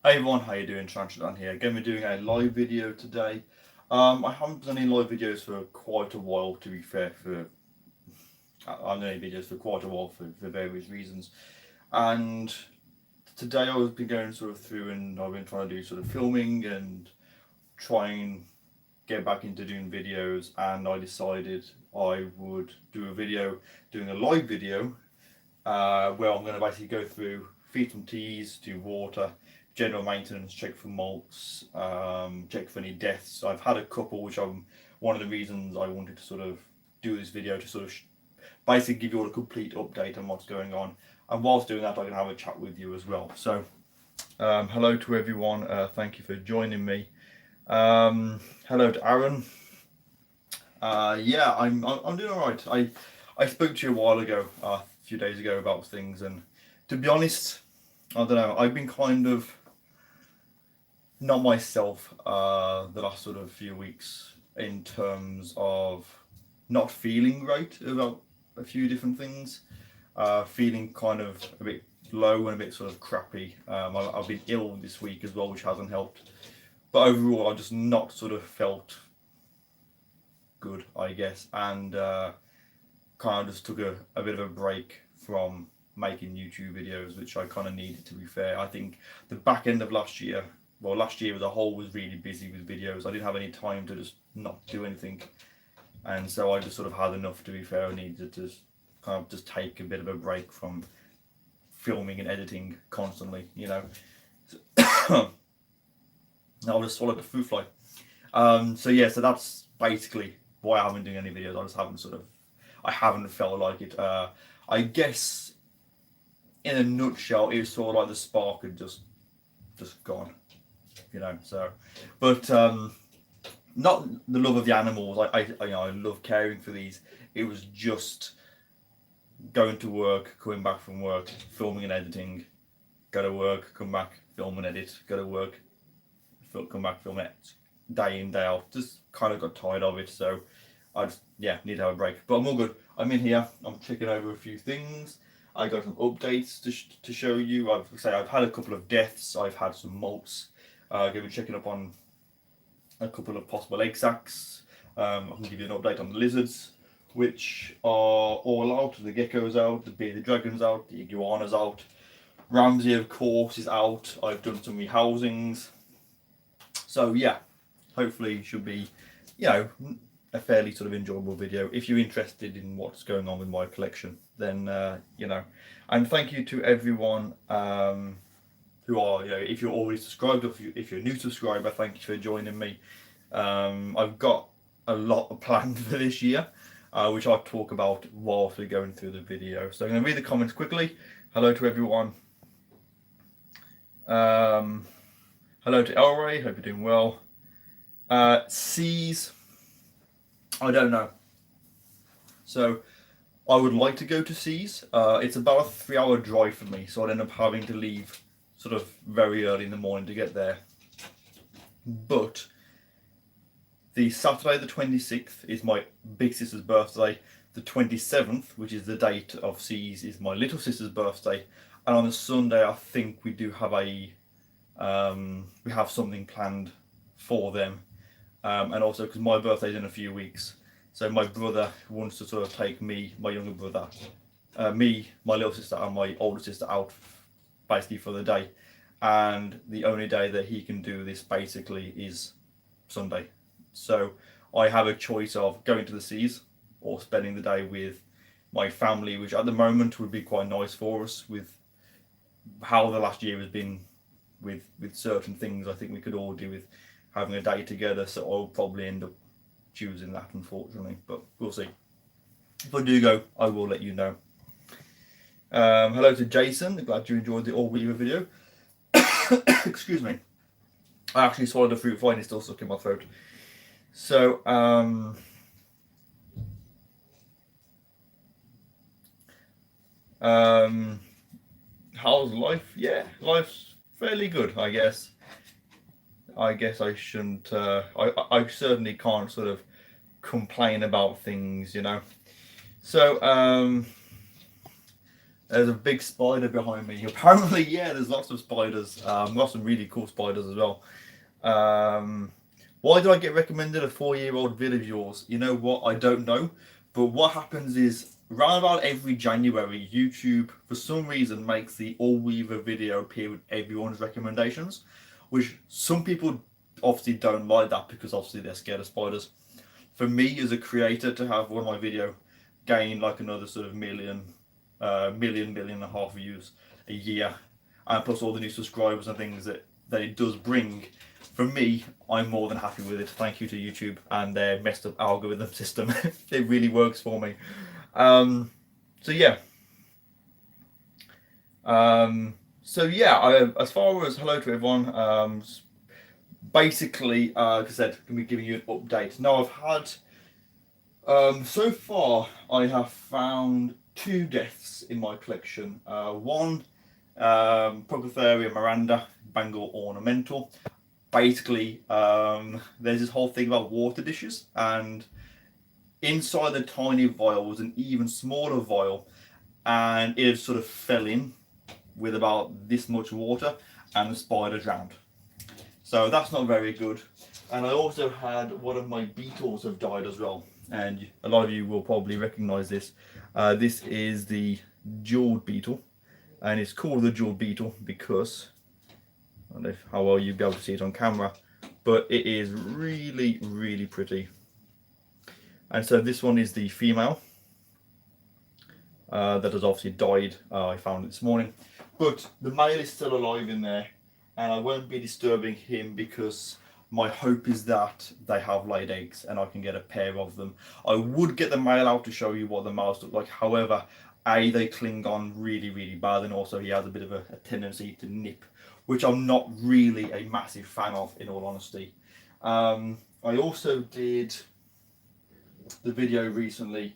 Hey everyone, how you doing? TarantulaDan here. Again, we're doing a live video today. I haven't done any live videos for quite a while, to be fair. I haven't done any videos for quite a while for various reasons. And today I've been going sort of through and I've been trying to do sort of filming and try and get back into doing videos. And I decided I would do a video, doing a live video, where I'm going to basically go through, feed some teas, do water, general maintenance, check for molts, check for any deaths. I've had a couple, which I'm one of the reasons I wanted to sort of do this video to sort of basically give you all a complete update on what's going on. And whilst doing that, I can have a chat with you as well. So, hello to everyone. Thank you for joining me. Hello to Aaron. Yeah, I'm doing all right. I spoke to you a while ago, a few days ago, about things, and to be honest, I don't know. I've been kind of not myself the last sort of few weeks in terms of not feeling great about a few different things. Feeling kind of a bit low and a bit sort of crappy. I've been ill this week as well, which hasn't helped. But overall, I've just not sort of felt good, I guess, and kind of just took a bit of a break from making YouTube videos, which I kind of needed, to be fair. I think the back end of last year as a whole was really busy with videos. I didn't have any time to just not do anything, and so I just sort of had enough, to be fair. I needed to kind of just take a bit of a break from filming and editing constantly, you know. I'll just swallow the fruit fly. So that's basically why I haven't been doing any videos. I haven't felt like it. I guess in a nutshell, it was sort of like the spark had just gone, you know. So, but not the love of the animals. I love caring for these. It was just going to work, coming back from work, filming and editing, go to work, come back, film and edit, go to work, come back, film it, day in, day out. Just kind of got tired of it, so I just need to have a break. But I'm all good. I'm in here. I'm checking over a few things. I got some updates to show you. I've had a couple of deaths. I've had some molts. Going to be checking up on a couple of possible egg sacs. I can give you an update on the lizards, which are all out. The gecko's out, the bearded dragon's out, the iguana's out. Ramsey, of course, is out. I've done some rehousings. So yeah, hopefully should be, a fairly sort of enjoyable video. If you're interested in what's going on with my collection, then and thank you to everyone who are, if you're already subscribed, or if you're a new subscriber, thank you for joining me. I've got a lot planned for this year, which I'll talk about whilst we're going through the video. So I'm going to read the comments quickly. Hello to everyone. Hello to Elray, hope you're doing well. Seas, I don't know. So I would like to go to Seas. It's about a 3-hour drive for me, so I'd end up having to leave sort of very early in the morning to get there. But the Saturday the 26th is my big sister's birthday. The 27th, which is the date of Seas, is my little sister's birthday. And on the Sunday, I think we do have we have something planned for them. And also because my birthday's in a few weeks, so my brother wants to sort of take me, my younger brother, me, my little sister, and my older sister out basically for the day. And the only day that he can do this basically is Sunday. So I have a choice of going to the Seas or spending the day with my family, which at the moment would be quite nice for us with how the last year has been with certain things. I think we could all do with having a day together, so I'll probably end up choosing that, unfortunately, but we'll see. If I do go, I will let you know. Hello to Jason, glad you enjoyed the all-weaver video. Excuse me. I actually swallowed a fruit fly and it's still stuck in my throat. So, how's life? Yeah, life's fairly good, I guess. I shouldn't. I certainly can't sort of complain about things, you know. So There's a big spider behind me. Apparently, yeah, there's lots of spiders. Got some really cool spiders as well. Why did I get recommended a 4-year-old vid of yours? You know what? I don't know. But what happens is, around about every January, YouTube, for some reason, makes the All Weaver video appear with everyone's recommendations, which some people obviously don't like that because obviously they're scared of spiders. For me as a creator to have one of my video gain like another sort of million and a half views a year, and plus all the new subscribers and things that it does bring, for me, I'm more than happy with it. Thank you to YouTube and their messed up algorithm system. It really works for me. So yeah. As far as hello to everyone, basically, like I said, I'm going to be giving you an update. Now I've had, so far I have found 2 deaths in my collection. One, Procotheria Miranda, Bengal ornamental. Basically, there's this whole thing about water dishes, and inside the tiny vial was an even smaller vial, and it sort of fell in with about this much water, and the spider drowned. So that's not very good. And I also had one of my beetles have died as well, and a lot of you will probably recognize this. This is the jeweled beetle, and it's called the jeweled beetle because, I don't know how well you'll be able to see it on camera, but it is really, really pretty. And so this one is the female that has obviously died. I found it this morning, but the male is still alive in there, and I won't be disturbing him because my hope is that they have laid eggs and I can get a pair of them. I would get the male out to show you what the males look like. However, they cling on really, really bad, and also he has a bit of a tendency to nip, which I'm not really a massive fan of, in all honesty. I also did the video recently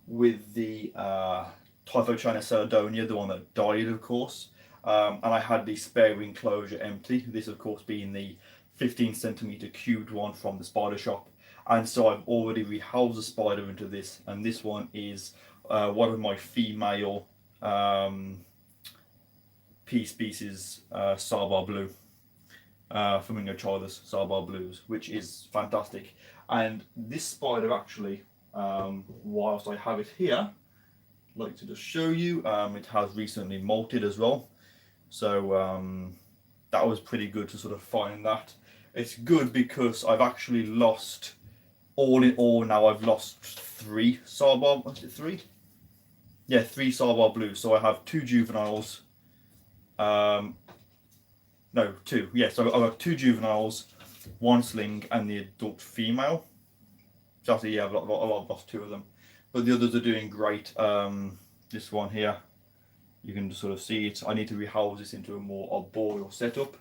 with the Typhochina Celadonia, the one that died, of course, and I had the spare enclosure empty. This, of course, being the 15 centimeter cubed one from the spider shop, and so I've already rehoused the spider into this, and this one is one of my female P species Sarbar Blue, Flamingo Childers Sarbar Blues, which is fantastic. And this spider actually, whilst I have it here, I'd like to just show you, it has recently molted as well. So that was pretty good to sort of find that. It's good because I've actually lost, all in all now, I've lost 3 Sarbar, was it 3? Yeah, 3 Sarbar Blues. So I have 2 juveniles, no, 2, yeah, so I have 2 juveniles, 1 sling, and the adult female. So actually, yeah, I've lost 2 of them, but the others are doing great. This one here, you can just sort of see it. I need to rehouse this into a more arboreal setup.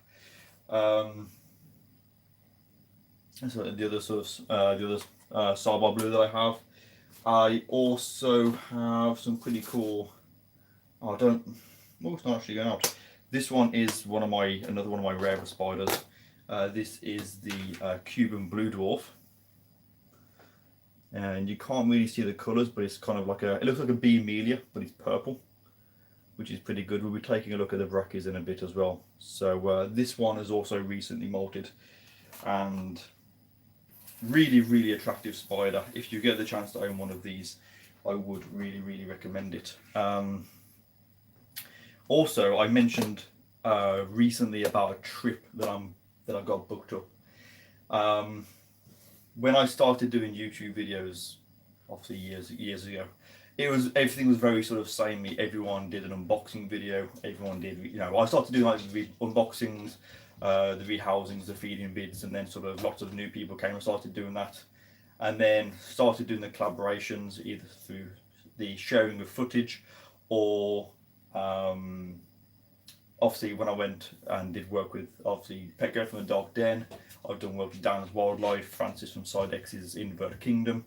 And so the other sort of Sarbar Blue that I have. I also have some pretty cool. Oh, it's not actually going out. This one is another one of my rarer spiders. This is the Cuban Blue Dwarf, and you can't really see the colours, but it's kind of like it looks like a B. Melia, but it's purple, which is pretty good. We'll be taking a look at the brackies in a bit as well. So this one has also recently molted, and really, really attractive spider. If you get the chance to own one of these, I would really, really recommend it. Also, I mentioned recently about a trip that I got booked up. When I started doing YouTube videos, obviously years ago, everything was very sort of samey. Everyone did an unboxing video. Everyone did, I started doing like unboxings, the rehousings, the feeding bids, and then sort of lots of new people came and started doing that, and then started doing the collaborations either through the sharing of footage or obviously when I went and did work with obviously Petco from the Dark Den. I've done work with Dan's Wildlife, Francis from Sidex's Invert Kingdom.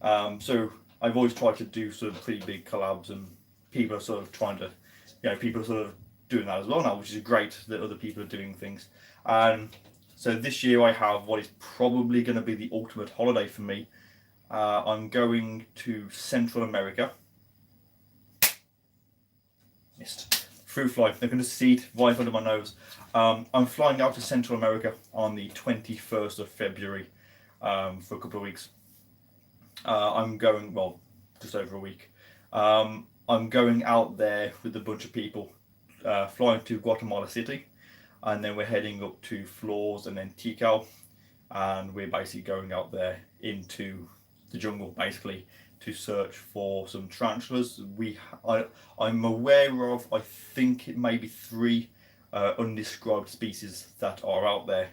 So I've always tried to do sort of pretty big collabs, and people are sort of trying to, people are sort of doing that as well now, which is great that other people are doing things. So this year I have what is probably going to be the ultimate holiday for me. I'm going to Central America. missed. Fruit fly. They're going to see it right in front of my nose. I'm flying out to Central America on the 21st of February for a couple of weeks. I'm going, well, just over a week. I'm going out there with a bunch of people, flying to Guatemala City, and then we're heading up to Flores and then Tikal, and we're basically going out there into the jungle, basically, to search for some tarantulas. I'm aware of, I think it may be 3 undescribed species that are out there.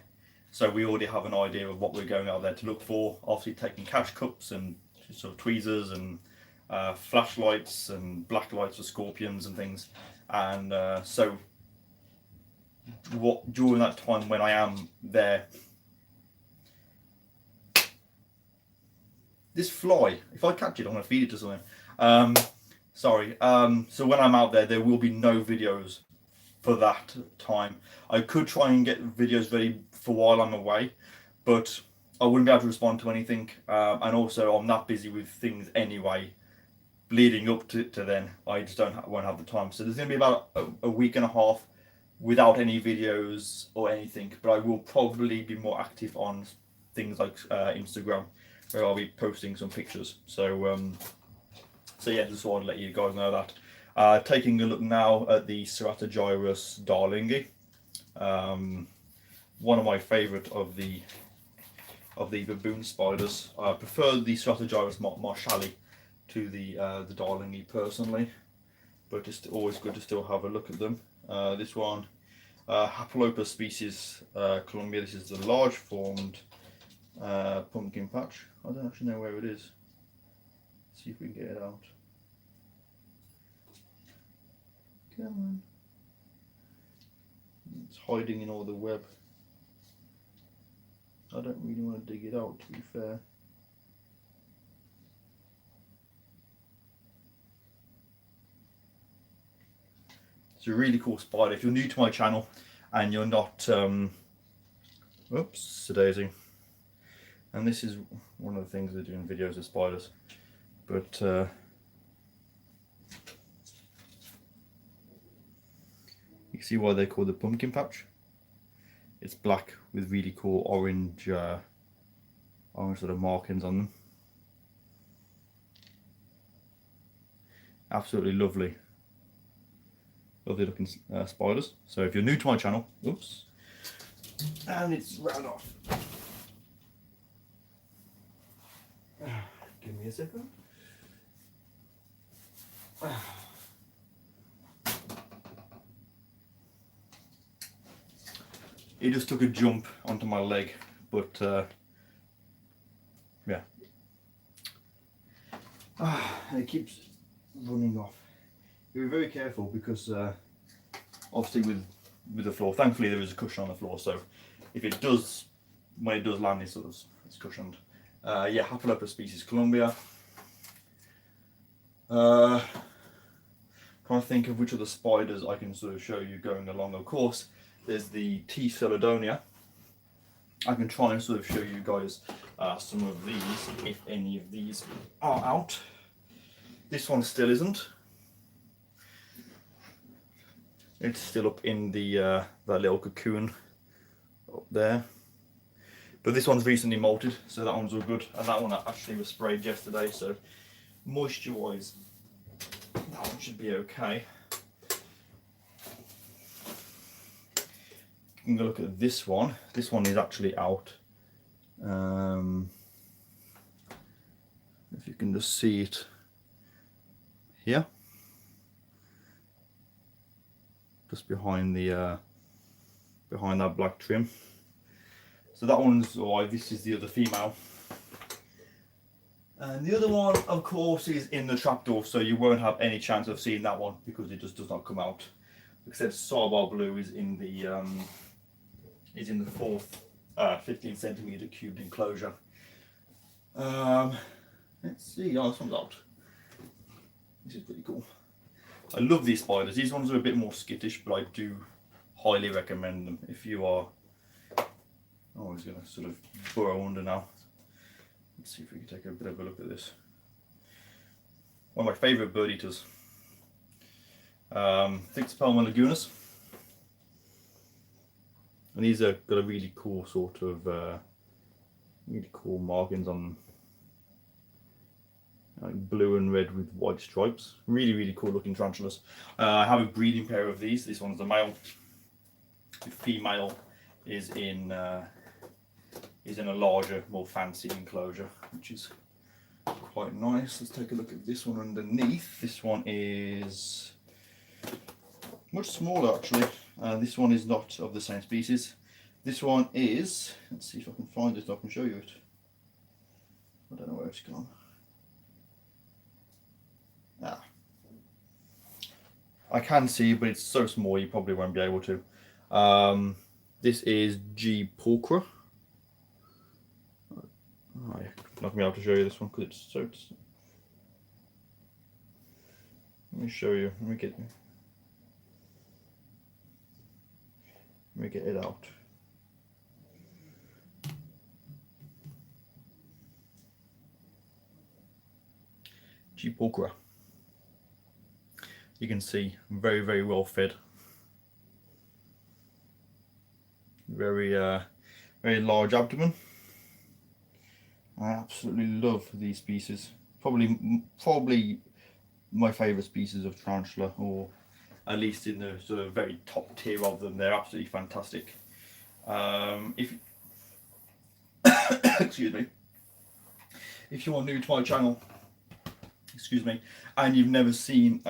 So we already have an idea of what we're going out there to look for. Obviously taking cache cups and sort of tweezers and flashlights and black lights for scorpions and things. And so during that time when I am there, this fly, if I catch it, I'm going to feed it to something. Sorry. So when I'm out there, there will be no videos for that time. I could try and get videos ready for while I'm away, but I wouldn't be able to respond to anything. And also, I'm that busy with things anyway, leading up to then. I just won't have the time. So there's going to be about a week and a half without any videos or anything. But I will probably be more active on things like Instagram, where I'll be posting some pictures. So yeah, just wanted to let you guys know that. Taking a look now at the Ceratogyrus darlingi, one of my favourite of the baboon spiders. I prefer the Ceratogyrus marshalli to the darlingi personally, but it's always good to still have a look at them. This one, Haplopa species Colombia. This is the large formed pumpkin patch. I don't actually know where it is. Let's see if we can get it out. Come on. It's hiding in all the web. I don't really want to dig it out, to be fair. It's a really cool spider. If you're new to my channel and you're not, oops, daisy. And this is one of the things they're doing videos of spiders. But you can see why they're called the pumpkin patch. It's black with really cool orange sort of markings on them. Absolutely lovely. Lovely looking spiders. So if you're new to my channel, oops, and it's ran off. Give me a second. He just took a jump onto my leg, but yeah. And it keeps running off. Be very careful because obviously with the floor, thankfully there is a cushion on the floor, so if it does, when it does land, it's cushioned. Yeah, Haplopa species Colombia. Trying to think of which of the spiders I can sort of show you going along. Of course, there's the T. Celodonia. I can try and sort of show you guys some of these, if any of these are out. This one still isn't. It's still up in the that little cocoon up there. But this one's recently molted, so that one's all good. And that one actually was sprayed yesterday, so moisture-wise, that one should be okay. You can look at this one. This one is actually out. If you can just see it here, just behind the behind that black trim. So that one's alright. This is the other female. And the other one, of course, is in the trapdoor, so you won't have any chance of seeing that one because it just does not come out. Except Sawbar Blue is in the 4th 15 centimeter cubed enclosure. Let's see. Oh, this one's out. This is pretty cool. I love these spiders. These ones are a bit more skittish, but I do highly recommend them if you are. Oh, he's going to sort of burrow under now. Let's see if we can take a bit of a look at this. One of my favourite bird eaters. Thixopelma lagunas. And these are got a really cool sort of really cool markings on, like blue and red with white stripes. Really cool looking tarantulas. I have a breeding pair of these. This one's the male. The female is in a larger, more fancy enclosure, which is quite nice. Let's take a look at this one underneath. This one is much smaller actually. This one is not of the same species. This one is, let's see if I can find it, I can show you it. I don't know where it's gone. I can see, but it's so small you probably won't be able to. This is G. pulchra. I'm not going to be able to show you this one because it's so. Let me show you. Let me get it out. G. pulchra. You can see very well fed. Very large abdomen. I absolutely love these species. Probably my favourite species of tarantula, or at least in the sort of very top tier of them. They're absolutely fantastic. If excuse me, if you are new to my channel, excuse me, and you've never seen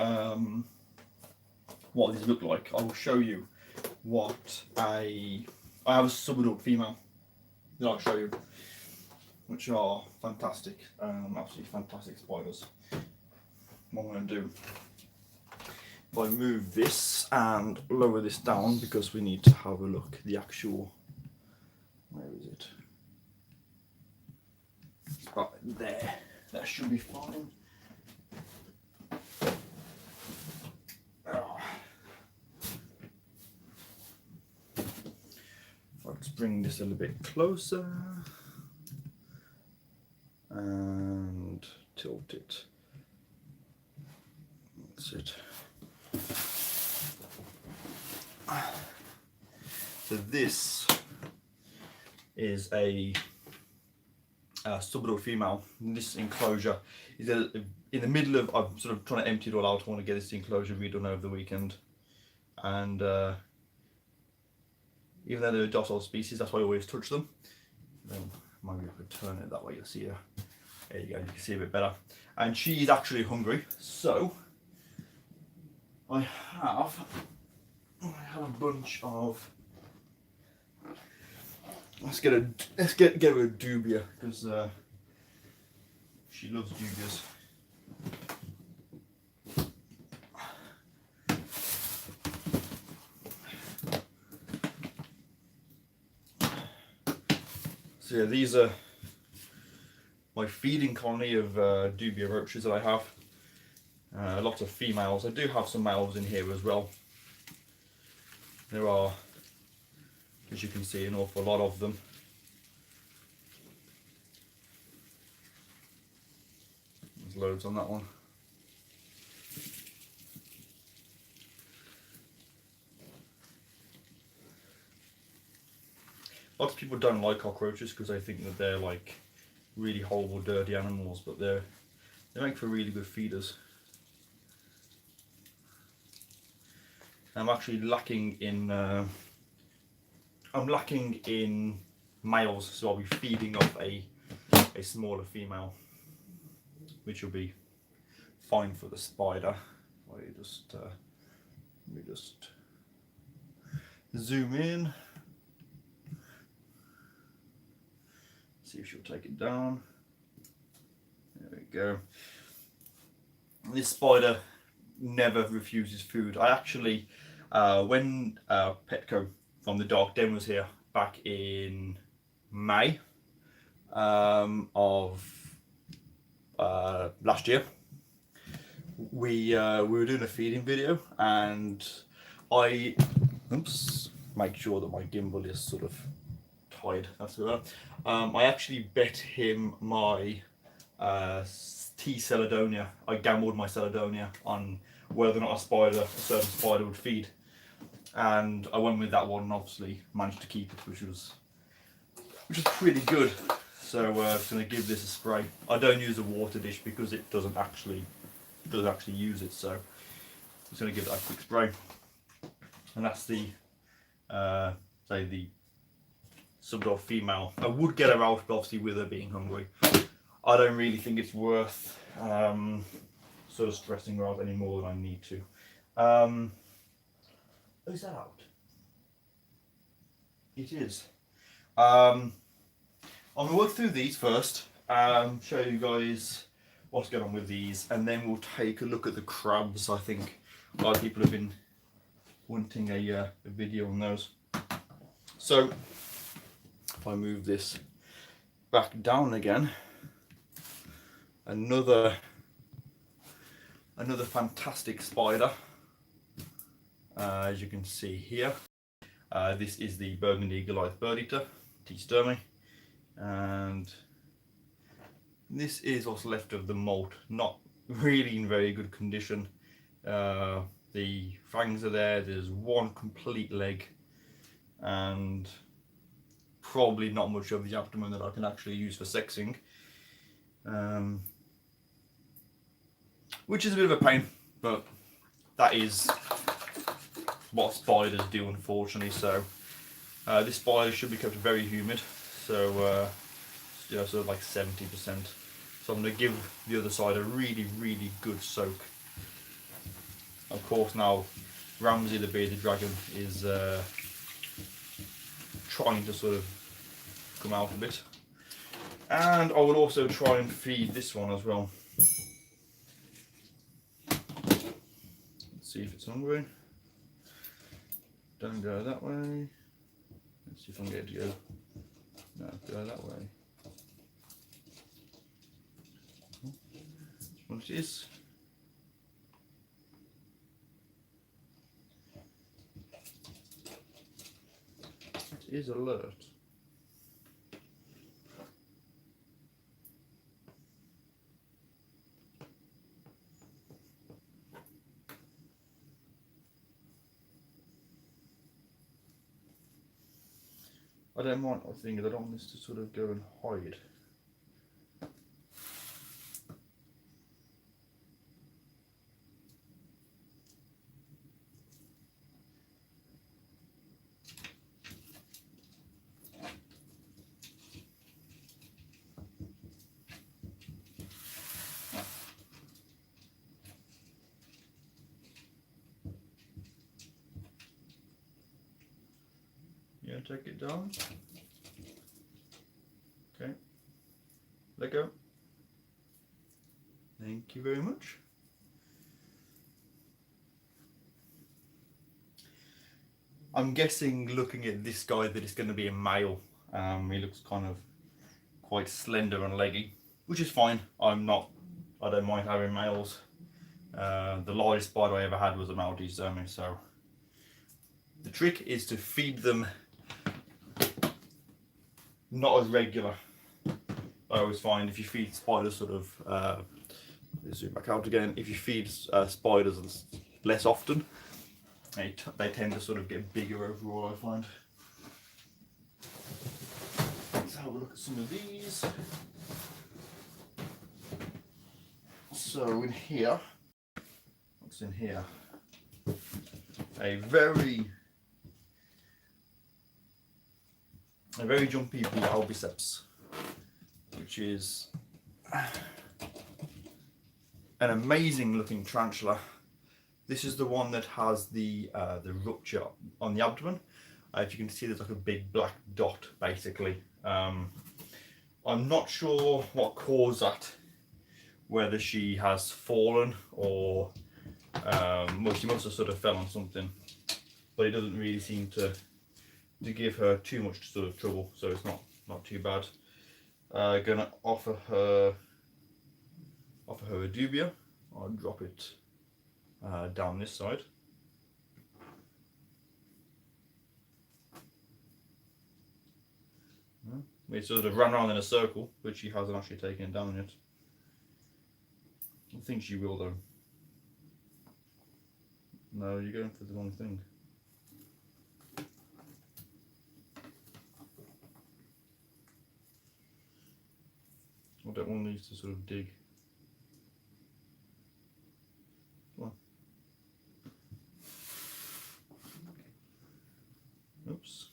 what these look like, I will show you what I have a sub-adult female that I'll show you, which are fantastic, absolutely fantastic spiders. What I'm going to do, if I move this and lower this down, because we need to have a look at the actual, where is it? It's right there, that should be fine. Let's bring this a little bit closer and tilt it. That's it. So this is a sub-adult female. This enclosure is in the middle of, I'm sort of trying to empty it all out. I want to get this enclosure redone over the weekend, and even though they're a docile species, that's why I always touch them. Then maybe I could turn it that way, you'll see her. There you go, you can see a bit better. And she is actually hungry, so I have a bunch of. Let's get her a dubia, because she loves dubias. So yeah, these are my feeding colony of dubia roaches that I have. Lots of females. I do have some males in here as well. There are, as you can see, an awful lot of them. There's loads on that one. Lots of people don't like cockroaches because they think that they're like really horrible, dirty animals, but they make for really good feeders. I'm actually lacking in males, so I'll be feeding off a smaller female, which will be fine for the spider. Let me just zoom in. See if she'll take it down. There we go. This spider never refuses food. I actually, when Petco from the Dark Den was here back in May of last year, we were doing a feeding video, and I make sure that my gimbal is sort of tied. That's good. I actually bet him my T. Celadonia. I gambled my Celadonia on whether or not a certain spider would feed. And I went with that one and obviously managed to keep it, which was pretty good. So I'm just going to give this a spray. I don't use a water dish because it doesn't actually use it, so I'm just going to give that a quick spray. And that's the say the subdog female. I would get her out, but obviously with her being hungry, I don't really think it's worth sort of stressing her out any more than I need to. Is that out? It is. I'm going to work through these first, show you guys what's going on with these, and then we'll take a look at the crabs. I think a lot of people have been wanting a video on those. So if I move this back down again, another fantastic spider, as you can see here. This is the Burgundy Goliath Bird Eater, T. Sturmey, and this is what's left of the molt. Not really in very good condition. The fangs are there, there's one complete leg, and probably not much of the abdomen that I can actually use for sexing, which is a bit of a pain, but that is what spiders do, unfortunately. So this spider should be kept very humid, so you know, sort of like 70%. So I'm going to give the other side a really good soak. Of course, now Ramsey the bearded dragon is trying to sort of come out a bit, and I will also try and feed this one as well. Let's see if it's hungry. Don't go that way. Let's see if I can get it to go. No, go that way. What it is. It is alert. I don't mind, I think, I don't want this to sort of go and hide. Yeah, take it down. Okay. Let go. Thank you very much. I'm guessing, looking at this guy, that it's going to be a male. He looks kind of quite slender and leggy, which is fine. I don't mind having males. The largest spider I ever had was a Maltese Sturmey, so the trick is to feed them not as regular. I always find if you feed spiders sort of, zoom back out again, if you feed spiders less often, they tend to sort of get bigger overall, I find. Let's have a look at some of these. So in here, what's in here? A very jumpy blue albiceps, which is an amazing looking tarantula. This is the one that has the rupture on the abdomen. If you can see, there's like a big black dot basically. I'm not sure what caused that, whether she has fallen or well, she must have sort of fell on something, but it doesn't really seem to give her too much sort of trouble, so it's not too bad. Gonna offer her a dubia. I'll drop it down this side. We sort of ran around in a circle, but she hasn't actually taken it down yet. I think she will though. No, you're going for the wrong thing. I don't want these to sort of dig. Come on. Oops.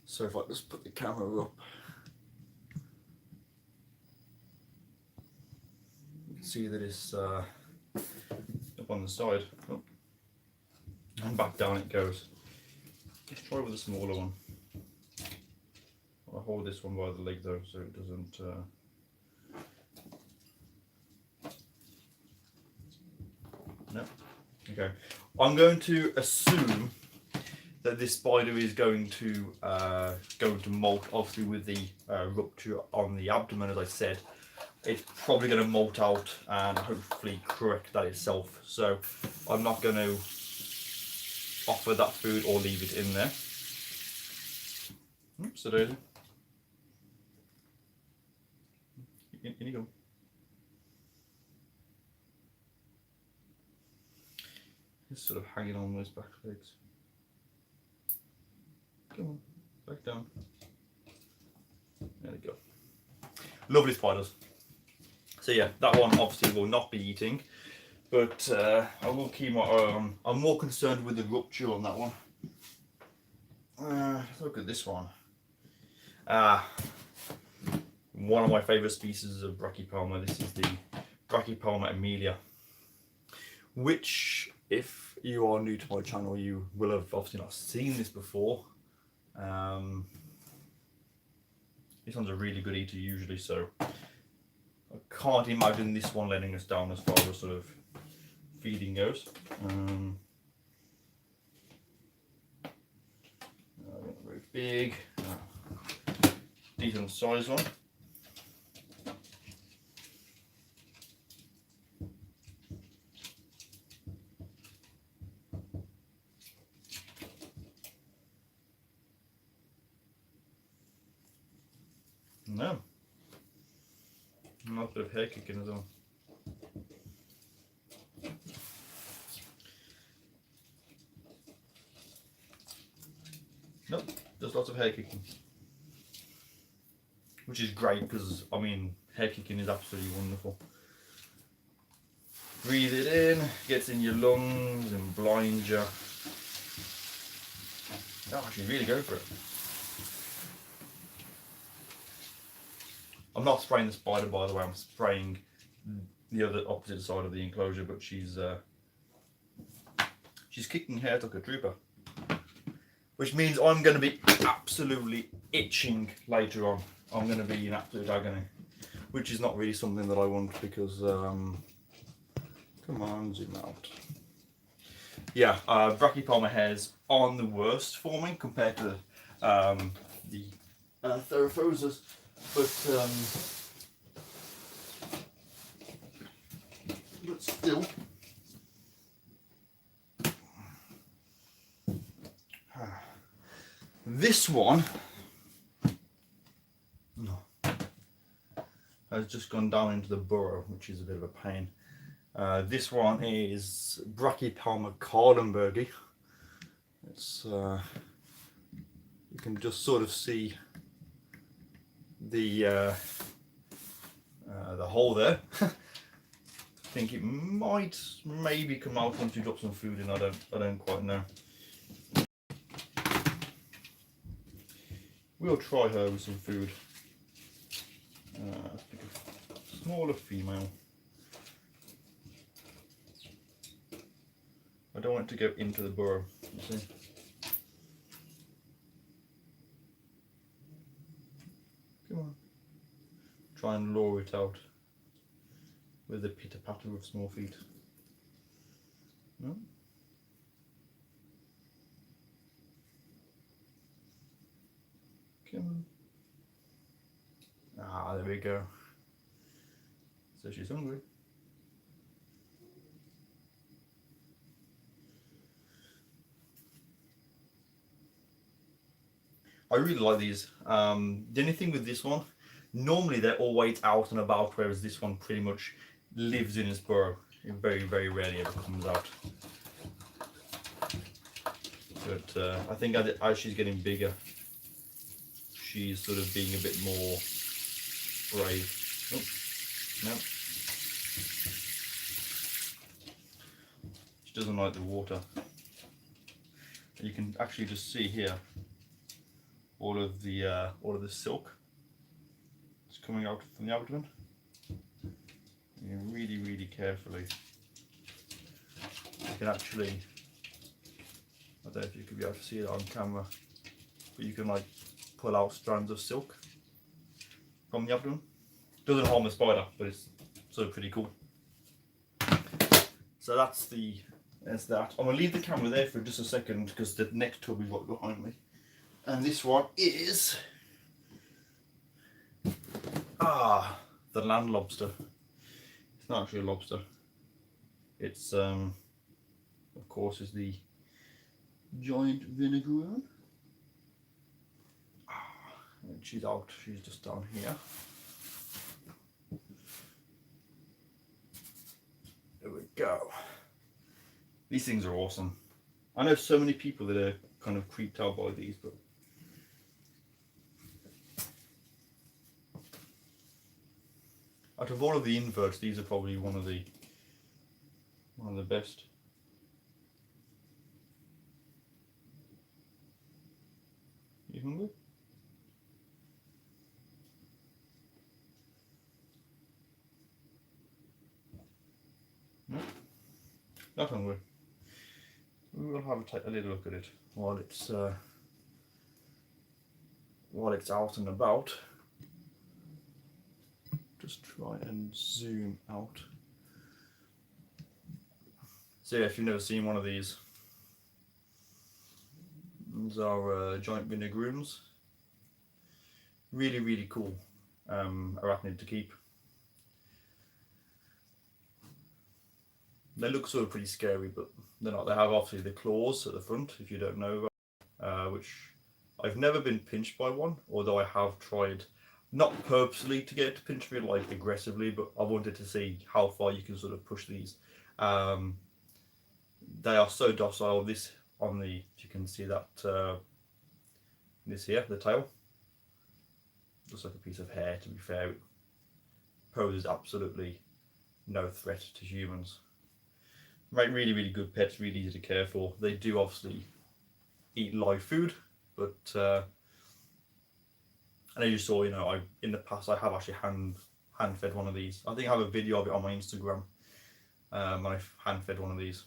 So if I just put the camera up, you can see that it's up on the side. Oh. And back down it goes. Let's try with a smaller one. I'll hold this one by the leg though, so it doesn't. No. Okay. I'm going to assume that this spider is going to molt, obviously with the rupture on the abdomen, as I said. It's probably going to molt out and hopefully correct that itself. So I'm not going to offer that food or leave it in there. Oops, so there. In you go. It's sort of hanging on those back legs. Come on, back down. There we go. Lovely spiders. So yeah, that one obviously will not be eating, but I will keep my eye on. I'm more concerned with the rupture on that one. Look at this one. One of my favourite species of Brachypelma. This is the Brachypelma Amelia, which, if you are new to my channel, you will have obviously not seen this before. This one's a really good eater usually, so I can't imagine this one letting us down as far as sort of feeding goes. Very big, decent size one. No. Not a bit of hair kicking as well. Nope, just lots of hair kicking. Which is great because, I mean, hair kicking is absolutely wonderful. Breathe it in, gets in your lungs and blinds you. Oh, she's really going for it. I'm not spraying the spider, by the way, I'm spraying the other opposite side of the enclosure, but she's kicking hair like a trooper. Which means I'm going to be absolutely itching later on. I'm going to be in absolute agony. Which is not really something that I want because, come on, zoom out. Yeah, Brachypelma hairs aren't the worst for me compared to the Theraphosaurs. But still, this one has just gone down into the burrow, which is a bit of a pain. This one is Brachypelma Carlenbergi. It's you can just sort of see the hole there. I think it might maybe come out once you drop some food in. I don't quite know. We'll try her with some food. Let's pick a smaller female. I don't want it to go into the burrow, you see. Come on. Try and lure it out with the pitter patter of small feet. No? Come on. Ah, there we go. So she's hungry. I really like these. The only thing with this one, Normally they're always out and about, whereas this one pretty much lives in its burrow. It very, very rarely ever comes out. But I think as she's getting bigger, she's sort of being a bit more brave. Oh, no. She doesn't like the water. You can actually just see here all of the silk is coming out from the abdomen. You really, really carefully. You can actually, I don't know if you could be able to see it on camera, but you can like pull out strands of silk from the abdomen. Doesn't harm the spider, but it's sort of pretty cool. So that's that. I'm going to leave the camera there for just a second because the next tub is right behind me. And this one is the land lobster. It's not actually a lobster. It's of course is the giant vinegar. And she's out. She's just down here. There we go. These things are awesome. I know so many people that are kind of creeped out by these, but out of all of the inverts, these are probably one of the best. You hungry? No, not hungry. We will have a little look at it while it's out and about. Just try and zoom out. So yeah, if you've never seen one of these are giant vinegaroons. Really, really cool arachnid to keep. They look sort of pretty scary, but they're not. They have obviously the claws at the front, if you don't know, which I've never been pinched by one, although I have tried, not purposely to get it to pinch me, like aggressively, but I wanted to see how far you can sort of push these. They are so docile. This on the, if you can see that, this here, the tail, looks like a piece of hair, to be fair. It poses absolutely no threat to humans. Right, really, really good pets, really easy to care for. They do obviously eat live food, but and as you saw, you know, in the past I have actually hand fed one of these. I think I have a video of it on my Instagram. I've hand fed one of these.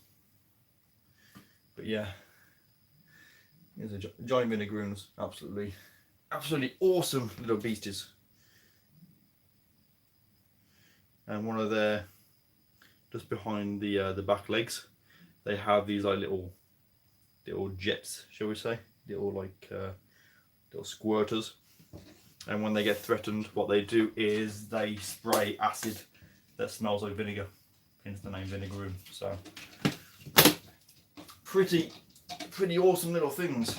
But yeah, here's a giant vinegaroons, absolutely awesome little beasties. And one of their, just behind the back legs, they have these like little jets, shall we say, little squirters. And when they get threatened, what they do is they spray acid that smells like vinegar, hence the name vinegaroon. So pretty awesome little things.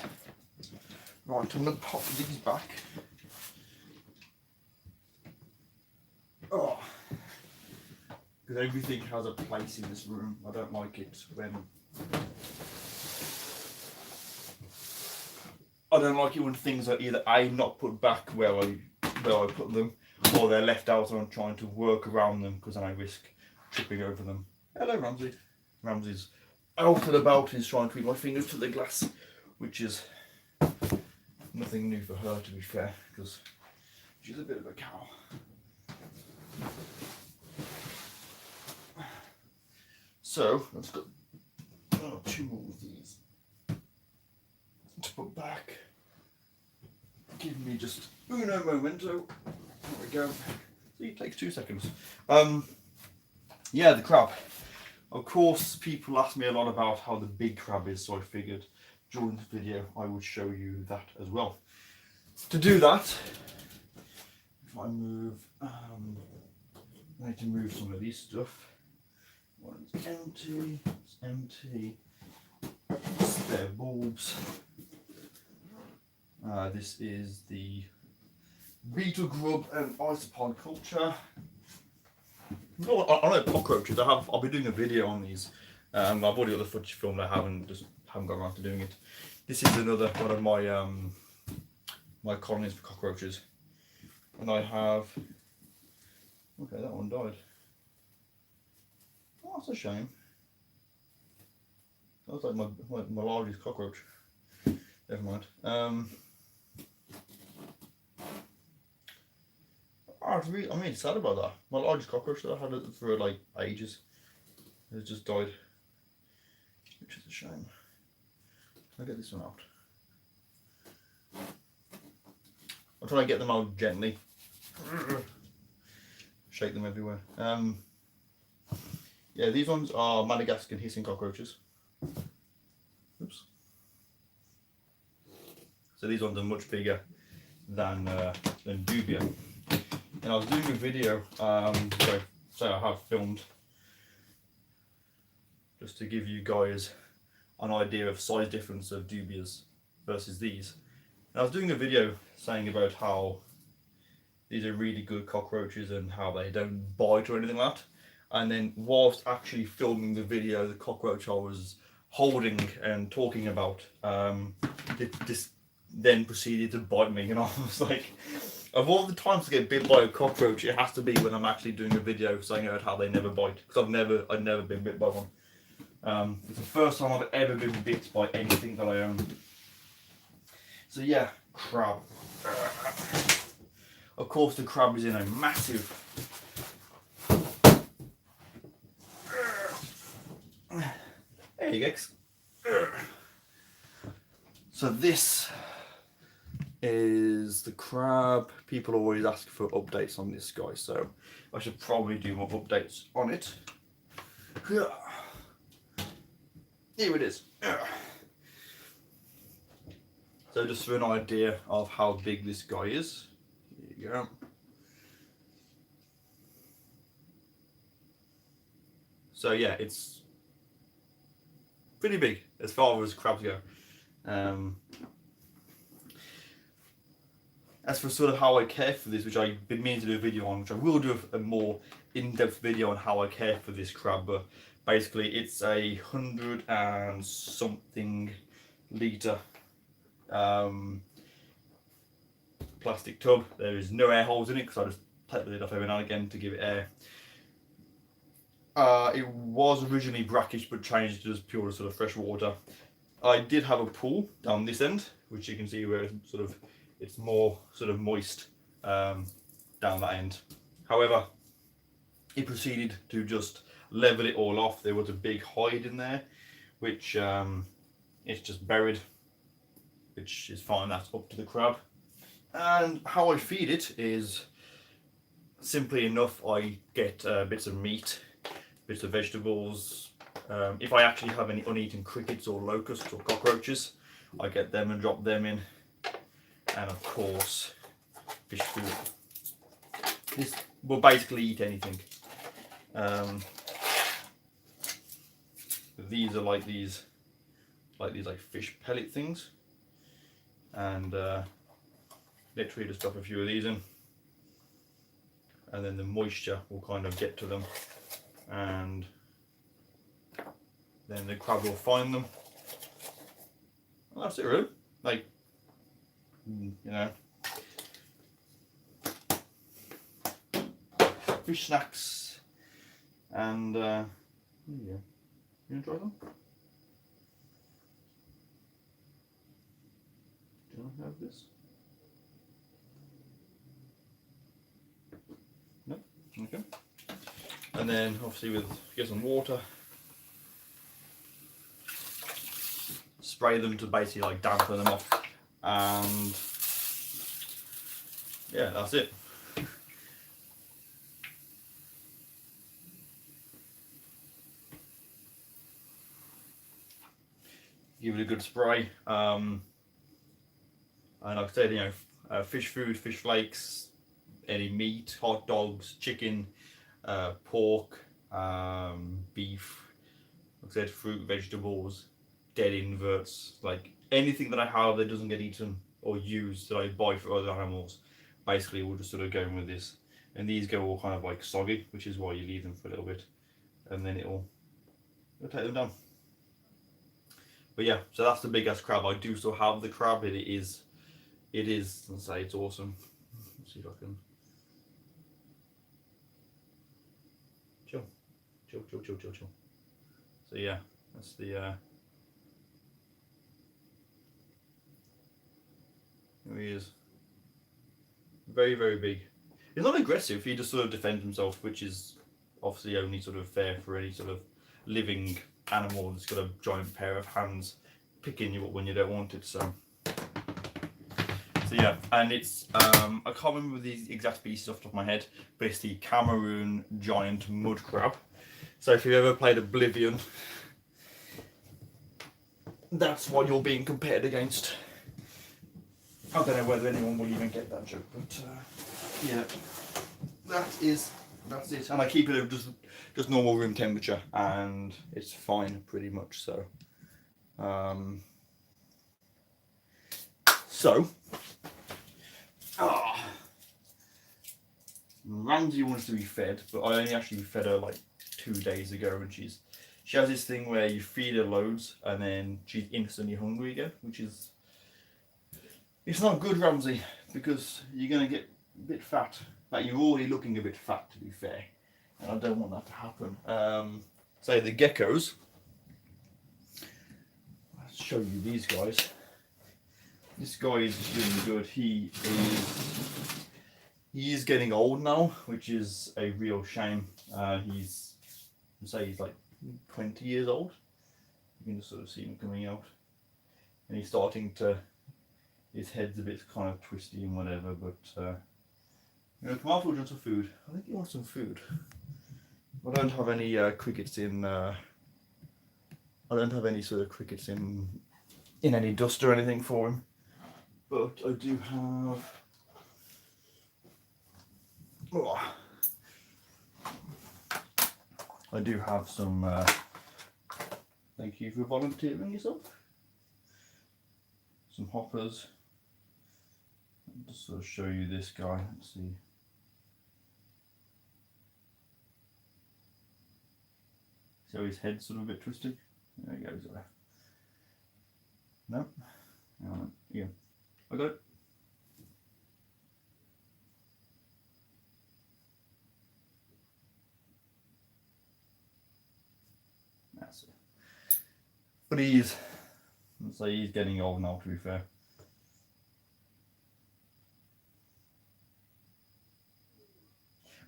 Right, I'm gonna pop these back. Oh, because everything has a place in this room. I don't like it when things are either not put back where I put them, or they're left out and I'm trying to work around them because then I risk tripping over them. Hello, Ramsey. Ramsey's out and about. He's trying to eat my fingers to the glass, which is nothing new for her, to be fair, because she's a bit of a cow. So let's got two more of these to put back. Give me just uno momento. There we go. See, it takes 2 seconds. Yeah, the crab. Of course, people ask me a lot about how the big crab is, so I figured during this video I would show you that as well. To do that, if I move, I need to move some of these stuff. One's empty, it's empty. Spare bulbs. This is the beetle grub and isopod culture. No, I know cockroaches. I'll be doing a video on these. I've already got the footage filmed. I haven't got around to doing it. This is another one of my my colonies for cockroaches, and I have. Okay, that one died. Oh, that's a shame. That was like my largest cockroach. Never mind. I'm really sad about that. My largest cockroach that I had for like ages has just died, which is a shame. I'll get this one out. I'll try and get them out gently. Shake them everywhere. Yeah, these ones are Madagascan hissing cockroaches. Oops. So these ones are much bigger than dubia. And I was doing a video, so I have filmed, just to give you guys an idea of size difference of dubias versus these. And I was doing a video saying about how these are really good cockroaches and how they don't bite or anything like that. And then whilst actually filming the video, the cockroach I was holding and talking about, this then proceeded to bite me, and I was like, of all the times to get bit by a cockroach, it has to be when I'm actually doing a video saying about how they never bite, because I've never been bit by one. It's the first time I've ever been bit by anything that I own. So yeah, crab. Of course, the crab is in a massive. There you go. So this is the crab. People always ask for updates on this guy, so I should probably do more updates on it. Here it is. So just for an idea of how big this guy is, here you go. So yeah, it's pretty big as far as crabs go. As for sort of how I care for this, which I've been meaning to do a video on, which I will do a more in-depth video on how I care for this crab, but basically it's a 100 and something litre plastic tub. There is no air holes in it because I just take the lid off every now and again to give it air. It was originally brackish but changed to just pure sort of fresh water. I did have a pool down this end, which you can see where it's more sort of moist down that end. However, it proceeded to just level it all off. There was a big hide in there, which it's just buried, which is fine. That's up to the crab. And how I feed it is simply enough. I get bits of meat, bits of vegetables. If I actually have any uneaten crickets or locusts or cockroaches, I get them and drop them in. And of course, fish food. This will basically eat anything. These are like these fish pellet things, and literally just drop a few of these in, and then the moisture will kind of get to them, and then the crab will find them. And that's it, really. Like, you know, fish snacks, and yeah. You want to try them? Do you want to have this? No? Okay. And then obviously get some water, spray them to basically like dampen them off, and yeah, that's it. Give it a good spray, and like I said, you know, fish food, fish flakes, any meat, hot dogs, chicken, pork, beef, like I said, fruit, vegetables, dead inverts, like anything that I have that doesn't get eaten or used that I buy for other animals, basically we'll just sort of go in with this, and these go all kind of like soggy, which is why you leave them for a little bit, and then it'll take them down. But yeah, so that's the biggest crab. I do still have the crab. It is, let's say it's awesome. Let's see if I can. Chill. So yeah, that's the, here he is. Very, very big. He's not aggressive, he just sort of defends himself, which is obviously only sort of fair for any sort of living animal that's got a giant pair of hands picking you up when you don't want it. So yeah, and it's I can't remember the exact species off the top of my head, but it's the Cameroon giant mud crab. So if you've ever played Oblivion, that's what you're being compared against. I don't know whether anyone will even get that joke, but yeah, that's it. And I keep it at just normal room temperature, and it's fine pretty much. So, Ramsey wants to be fed, but I only actually fed her like 2 days ago, and she has this thing where you feed her loads and then she's instantly hungry again, which is, it's not good, Ramsey, because you're going to get a bit fat. Like, you're already looking a bit fat, to be fair, and I don't want that to happen. So the geckos, let's show you these guys. This guy is really good. He is getting old now, which is a real shame. He's like 20 years old. You can just sort of see him coming out, and he's starting to, his head's a bit kind of twisty and whatever, but you know, come out for some food. I think he wants some food. I don't have any crickets in, I don't have any sort of crickets in any dust or anything for him, but I do have, I do have some, thank you for volunteering yourself, some hoppers. I'll just sort of show you this guy, let's see. See how his head's sort of a bit twisted? There he goes there. No? Yeah. I got it. That's it. But he's getting old now, to be fair.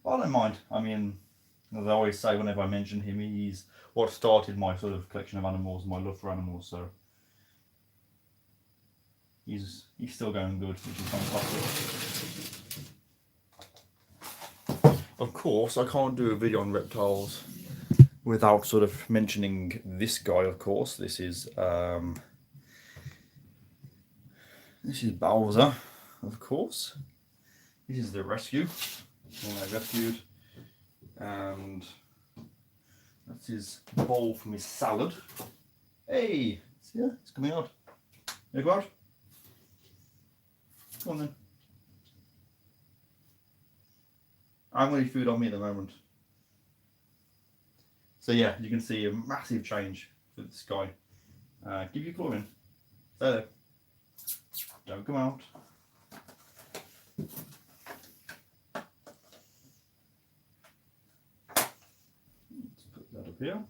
Well, I don't mind. I mean, as I always say whenever I mention him, he's what started my sort of collection of animals and my love for animals, so he's still going good, which is fantastic. Of course, I can't do a video on reptiles without sort of mentioning this guy, of course. This is Bowser, of course. This is the rescue. One I rescued, and that's his bowl from his salad. Hey, see ya, it's coming out. You go out? Come on then. I'm going to food on me at the moment. So yeah, you can see a massive change for this guy. Give your claw in. Stay there. Don't come out. Up here.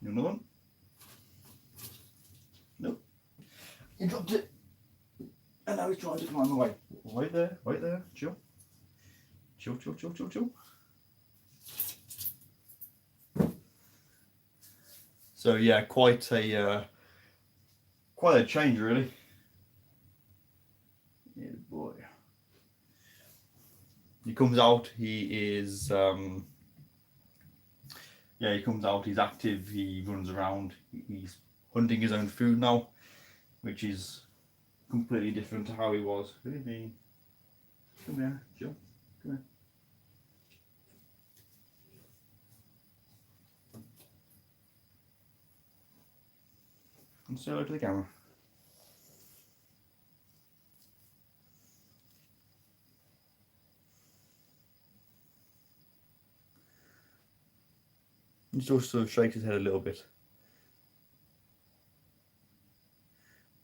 Another one? Nope. You dropped it. And now he's trying to climb away. Wait there, chill. Chill. So yeah, quite a change, really. Yeah, boy. He comes out. He is he comes out. He's active. He runs around. He's hunting his own food now, which is completely different to how he was. Really? Come here, Joe. Come here. And say hello to the camera. He just sort of shakes his head a little bit.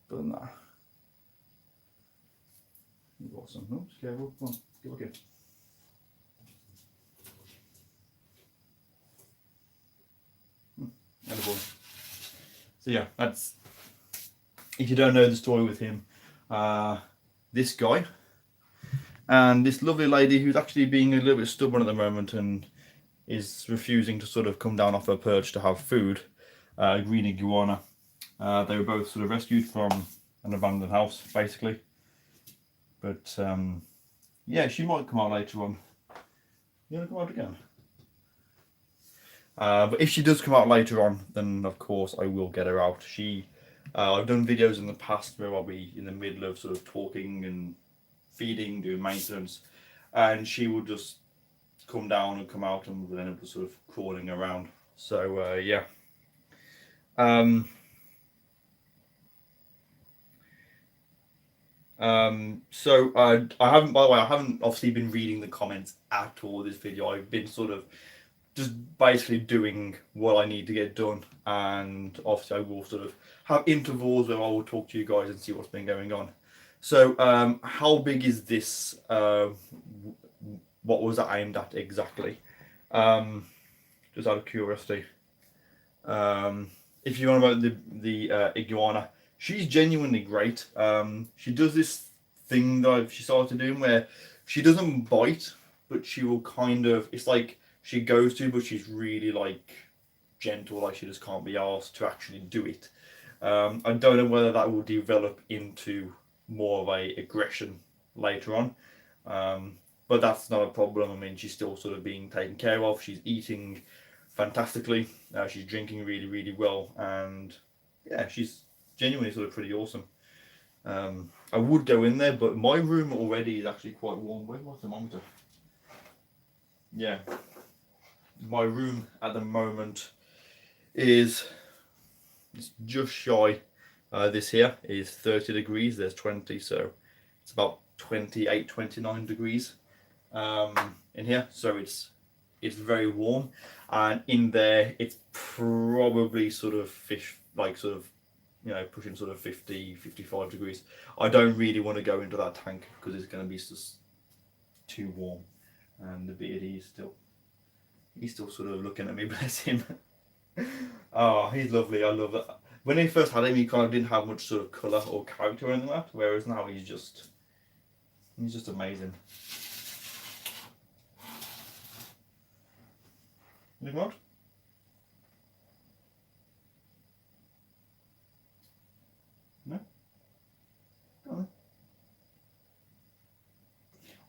But nah. He's awesome. Oh, just careful. Come on, get back in. Edible. So yeah, that's, if you don't know the story with him, this guy and this lovely lady who's actually being a little bit stubborn at the moment and is refusing to sort of come down off her perch to have food, green iguana. They were both sort of rescued from an abandoned house, basically. But yeah, she might come out later on. You want to come out again? But if she does come out later on, then of course I will get her out. I've done videos in the past where I'll be in the middle of sort of talking and feeding, doing maintenance, and she will just come down and come out, and we'll end up sort of crawling around. So yeah. So I haven't, by the way, I haven't obviously been reading the comments at all this video. I've been sort of just basically doing what I need to get done, and obviously I will sort of have intervals where I will talk to you guys and see what's been going on. So how big is this? What was it aimed at exactly? Just out of curiosity. If you want to know the iguana, she's genuinely great. She does this thing that she started doing where she doesn't bite, but she will kind of, it's like she goes to, but she's really like gentle, like she just can't be asked to actually do it. I don't know whether that will develop into more of a aggression later on, but that's not a problem. I mean, she's still sort of being taken care of. She's eating fantastically. She's drinking really, really well, and yeah, she's genuinely sort of pretty awesome. I would go in there, but my room already is actually quite warm. Where's my thermometer? Yeah, my room at the moment is, it's just shy. This here is 30 degrees. There's 20, so it's about 28, 29 degrees in here. So it's very warm, and in there it's probably sort of pushing sort of 50, 55 degrees. I don't really want to go into that tank because it's going to be just too warm. And the beard, he's still sort of looking at me, bless him. Oh, he's lovely. I love that. When he first had him, he kind of didn't have much sort of colour or character or anything like that, whereas now he's just amazing. Anything else? No?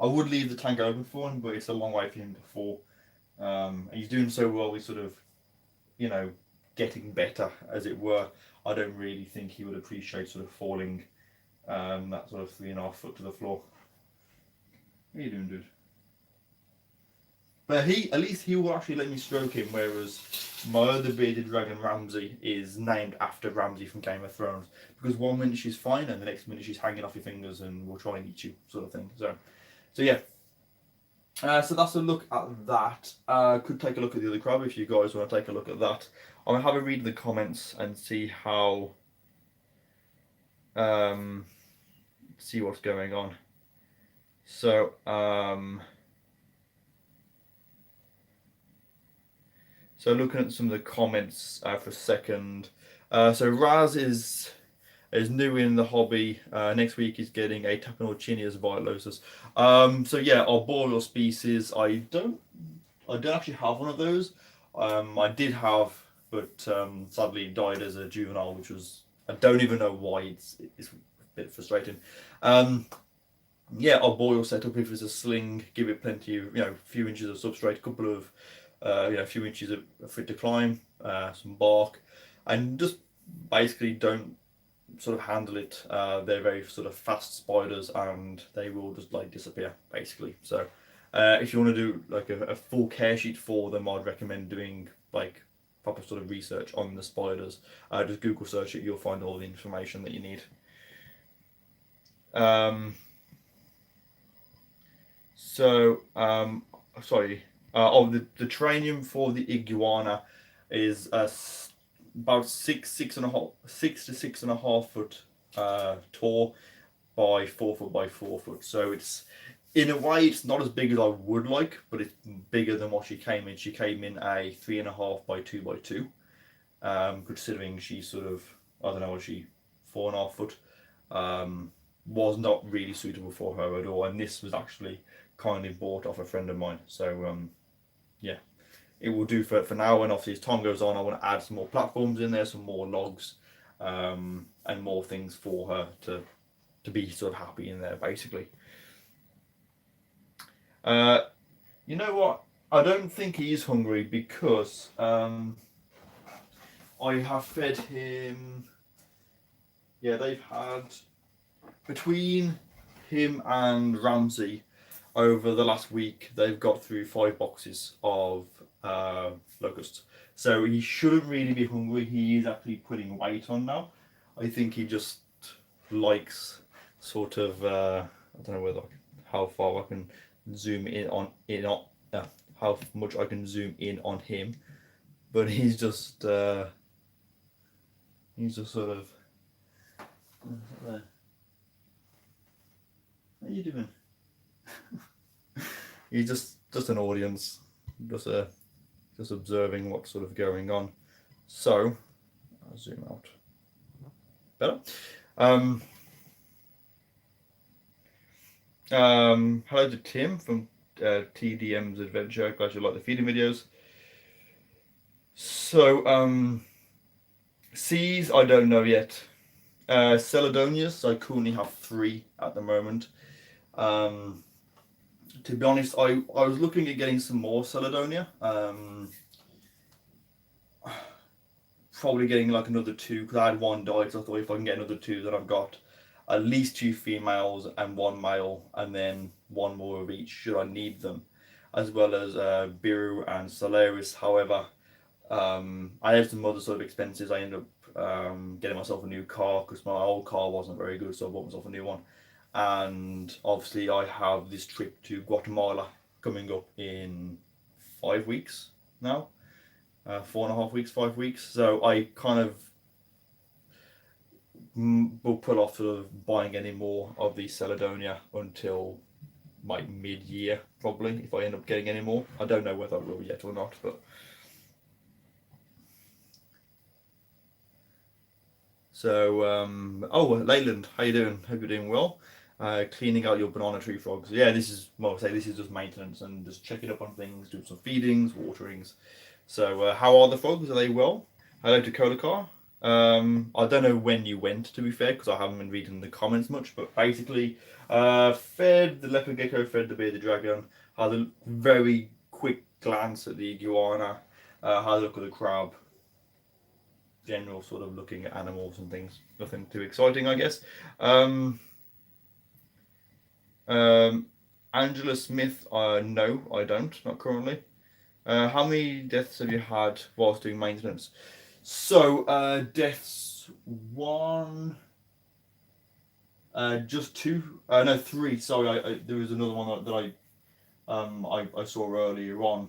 I would leave the tank open for him, but it's a long way for him to fall. And he's doing so well, he's sort of, getting better, as it were. I don't really think he would appreciate sort of falling that sort of 3.5 foot to the floor. What are you doing, dude? But at least he will actually let me stroke him, whereas my other bearded dragon, Ramsay, is named after Ramsay from Game of Thrones. Because one minute she's fine, and the next minute she's hanging off your fingers and will try and eat you, sort of thing. So yeah. So that's a look at that. Could take a look at the other crab if you guys want to take a look at that. I'm going to have a read the comments and see how... see what's going on. So, so looking at some of the comments for a second. So Raz is new in the hobby. Next week he's getting a Tapenorchinias vitelosus. So yeah, arboreal species. I don't actually have one of those. I did have, but sadly died as a juvenile, which was, I don't even know why. It's a bit frustrating. Yeah, arboreal setup. If it's a sling, give it plenty of, a few inches of substrate, a couple of, a few inches of for it to climb, some bark, and just basically don't sort of handle it. They're very sort of fast spiders, and they will just like disappear basically. So if you want to do like a full care sheet for them, I'd recommend doing like proper sort of research on the spiders. Just Google search it, you'll find all the information that you need. Sorry. The training for the iguana is about 6 to 6.5 foot tall by 4 foot by 4 foot. So it's, in a way, it's not as big as I would like, but it's bigger than what she came in. She came in a 3.5 by 2 by 2. Considering she's sort of, I don't know, was she 4.5 foot? Was not really suitable for her at all, and this was actually kindly bought off a friend of mine. So yeah, it will do for now, and obviously as time goes on I want to add some more platforms in there, some more logs, and more things for her to be sort of happy in there basically. You know what, I don't think he is hungry because I have fed him, yeah, they've had, between him and Ramsey over the last week, they've got through 5 boxes of locusts. So he shouldn't really be hungry. He is actually putting weight on now. I think he just likes sort of, I don't know whether how far I can zoom in on how much I can zoom in on him, but he's just sort of. How are you doing? He's just an audience, just observing what's sort of going on. So I'll zoom out better. Hello to Tim from TDM's Adventure. Glad you like the feeding videos. So C's, I don't know yet. Celadonias, I currently have 3 at the moment. To be honest, I was looking at getting some more Celadonia. Probably getting like another 2, because I had 1 died, so I thought if I can get another 2, then I've got at least 2 females and 1 male, and then 1 more of each should I need them, as well as Biru and Solaris. However, I had some other sort of expenses. I ended up getting myself a new car because my old car wasn't very good, so I bought myself a new one. And obviously I have this trip to Guatemala coming up in 5 weeks now, 4.5 weeks, 5 weeks. So I kind of will put off sort of buying any more of the Celadonia until like mid-year, probably, if I end up getting any more. I don't know whether I will yet or not, but so oh, Leyland, how you doing? Hope you're doing well. Cleaning out your banana tree frogs. Yeah, this is, well, say this is just maintenance and just checking up on things, doing some feedings, waterings. So how are the frogs? Are they well? Hello to Kodakar. I don't know when you went, to be fair, because I haven't been reading the comments much, but basically fed the leopard gecko, fed the bearded dragon, had a very quick glance at the iguana, had a look at the crab, general sort of looking at animals and things. Nothing too exciting, I guess. Angela Smith, no, I don't, not currently. How many deaths have you had whilst doing maintenance? So, deaths, 1, just 2, no, 3, sorry, there was another one that I saw earlier on,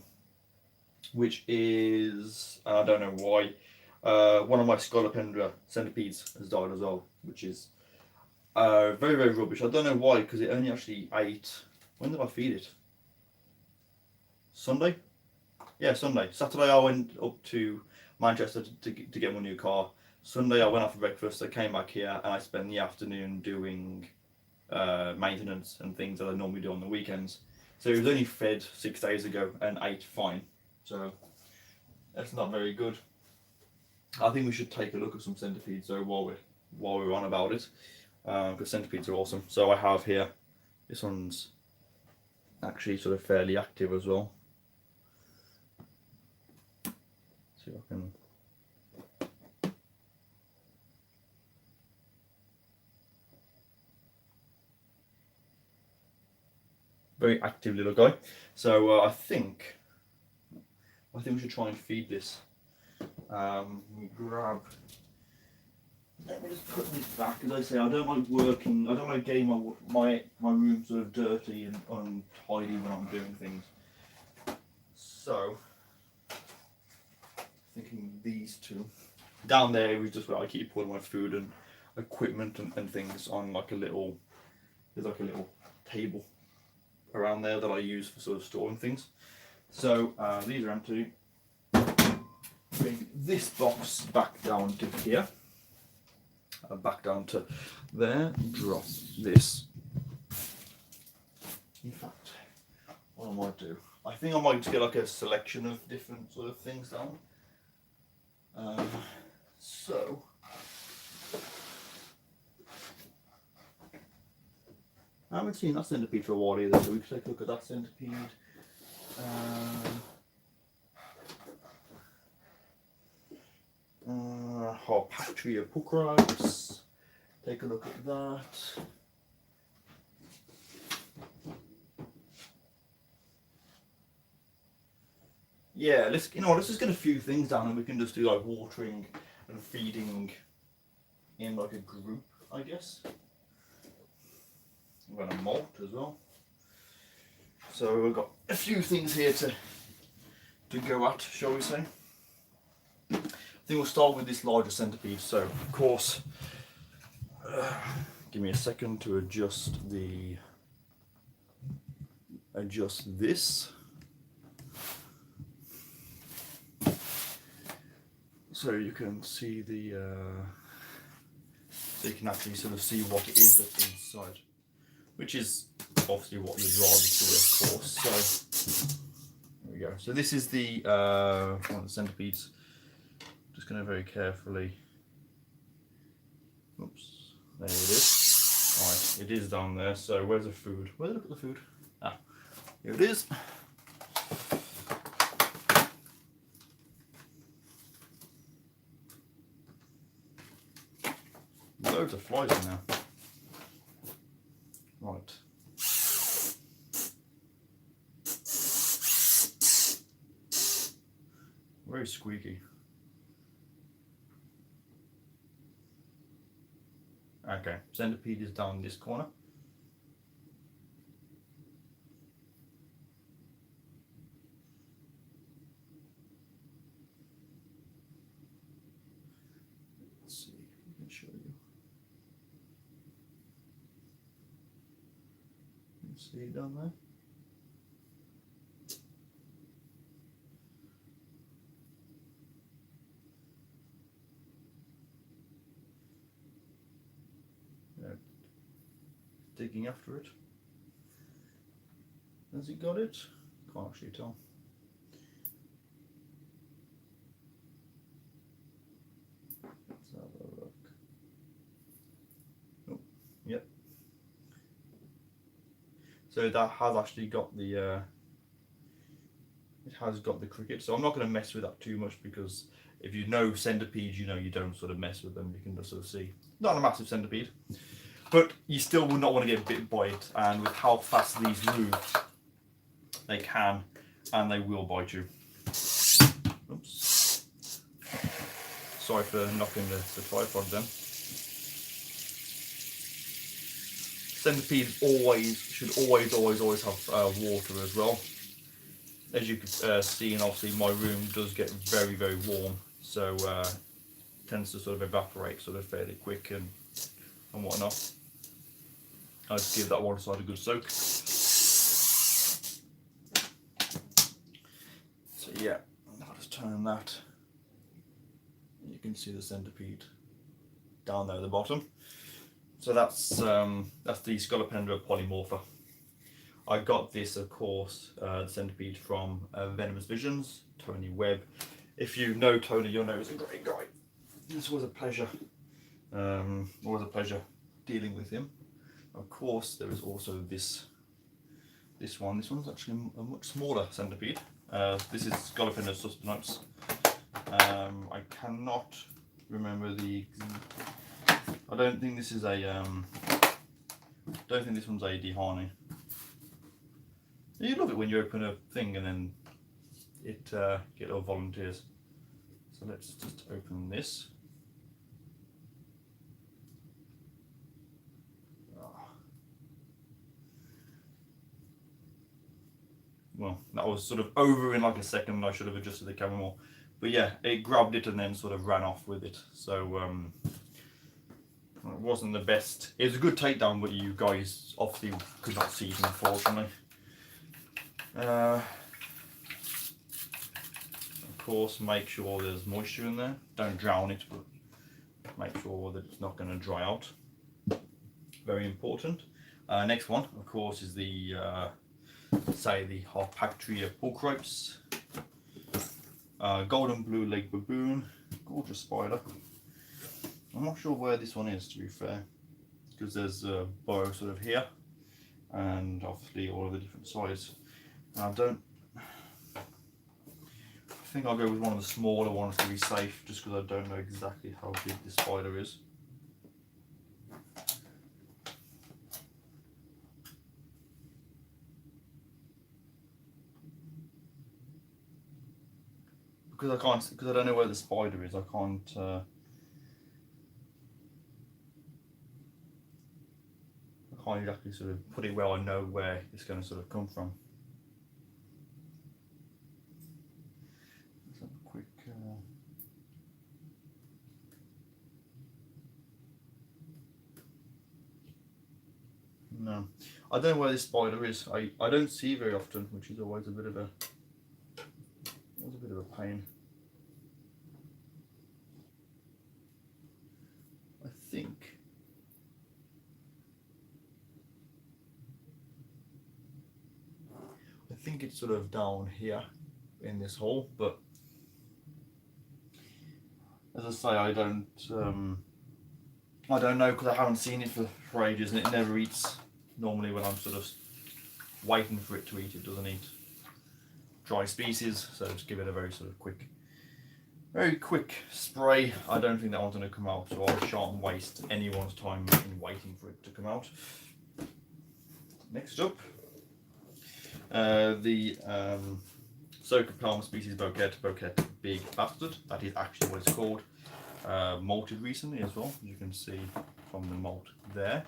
which is, I don't know why, one of my Scolopendra centipedes has died as well, which is very, very rubbish. I don't know why, because it only actually ate, when did I feed it? Sunday? Yeah, Sunday. Saturday I went up to Manchester to get my new car. Sunday I went out for breakfast, I came back here and I spent the afternoon doing maintenance and things that I normally do on the weekends. So it was only fed 6 days ago and ate fine. So that's not very good. I think we should take a look at some centipedes though while we're on about it, because centipedes are awesome. So I have here, this one's actually sort of fairly active as well. See if I can. very active little guy. So I think we should try and feed this. Let me just put this back. As I say, I don't like working. I don't like getting my room sort of dirty and untidy when I'm doing things. So, thinking these two. Down there is just where I keep all my food and equipment and things on like a little. There's like a little table around there that I use for sort of storing things. So these are empty. Bring this box back down to here. Back down to there. Drop this. In fact, what I might do, I think I might just get like a selection of different sort of things down. So. I haven't seen that centipede for a while either, so we can take a look at that centipede. Harpatria puccrites. Take a look at that. Yeah, let's just get a few things down, and we can just do like watering and feeding in like a group, I guess. We've got a malt as well. So we've got a few things here to go at, shall we say. I think we'll start with this larger centipede. So of course, give me a second to adjust this. So you can see so you can actually sort of see what it is that's inside. Which is obviously what you'd rather see, of course. So there we go. So this is the one of the centipedes. Just going to very carefully. Oops, there it is. Right, it is down there. So where's the food? Where's the look at the food? Ah, here it is. Loads of flies in there. Right. Very squeaky. Okay, centipede is down this corner. Let's see if we can show you. See it down there? Yeah. Digging after it. Has he got it? Can't actually tell. Let's have a look. Oh, yep. So that has actually got the it has got the cricket. So I'm not going to mess with that too much, because if you know centipedes, you know you don't sort of mess with them. You can just sort of see, not a massive centipede, but you still will not want to get bit by it. And with how fast these move, they can and they will bite you. Oops. Sorry for knocking the tripod then. Centipedes should always have water as well. As you can see, and obviously my room does get very warm, so tends to sort of evaporate sort of fairly quick and whatnot. I just give that water side a good soak. So yeah, I'll just turn that. You can see the centipede down there at the bottom. So that's the Scolopendra polymorpha. I got this, of course, the centipede from Venomous Visions, Tony Webb. If you know Tony, you'll know he's a great guy. This was a pleasure. Always a pleasure dealing with him. Of course, there is also this one. This one's actually a much smaller centipede. This is Scolopendra suspenotes. I cannot remember the. I don't think this is a. Don't think this one's a Dehani. You love it when you open a thing and then it get all volunteers. So let's just open this. Well, that was sort of over in like a second. I should have adjusted the camera more, but yeah, it grabbed it and then sort of ran off with it. So it wasn't the best. It was a good takedown, but you guys obviously could not see it, unfortunately. Of course, make sure there's moisture in there. Don't drown it, but make sure that it's not going to dry out. Very important. Next one, of course, is the say the Harpactria pulchripes. Golden blue leg baboon, gorgeous spider. I'm not sure where this one is, to be fair, because there's a bow sort of here, and obviously all of the different sizes. I think I'll go with one of the smaller ones to be safe, just because I don't know exactly how big this spider is. Because I don't know where the spider is, I can't exactly sort of put it where I know where it's going to sort of come from. Let's have a quick no, I don't know where this spider is. I don't see it very often, which is always a bit of a pain. I think it's sort of down here in this hole, but as I say, I don't know, because I haven't seen it for ages, and it never eats. Normally when I'm sort of waiting for it to eat, it doesn't eat dry species, so just give it a very sort of very quick spray. I don't think that one's going to come out, so I shan't waste anyone's time in waiting for it to come out. Next up, the Soca Palm species bouquet big bastard. That is actually what it's called. Malted recently as well, as you can see from the malt there.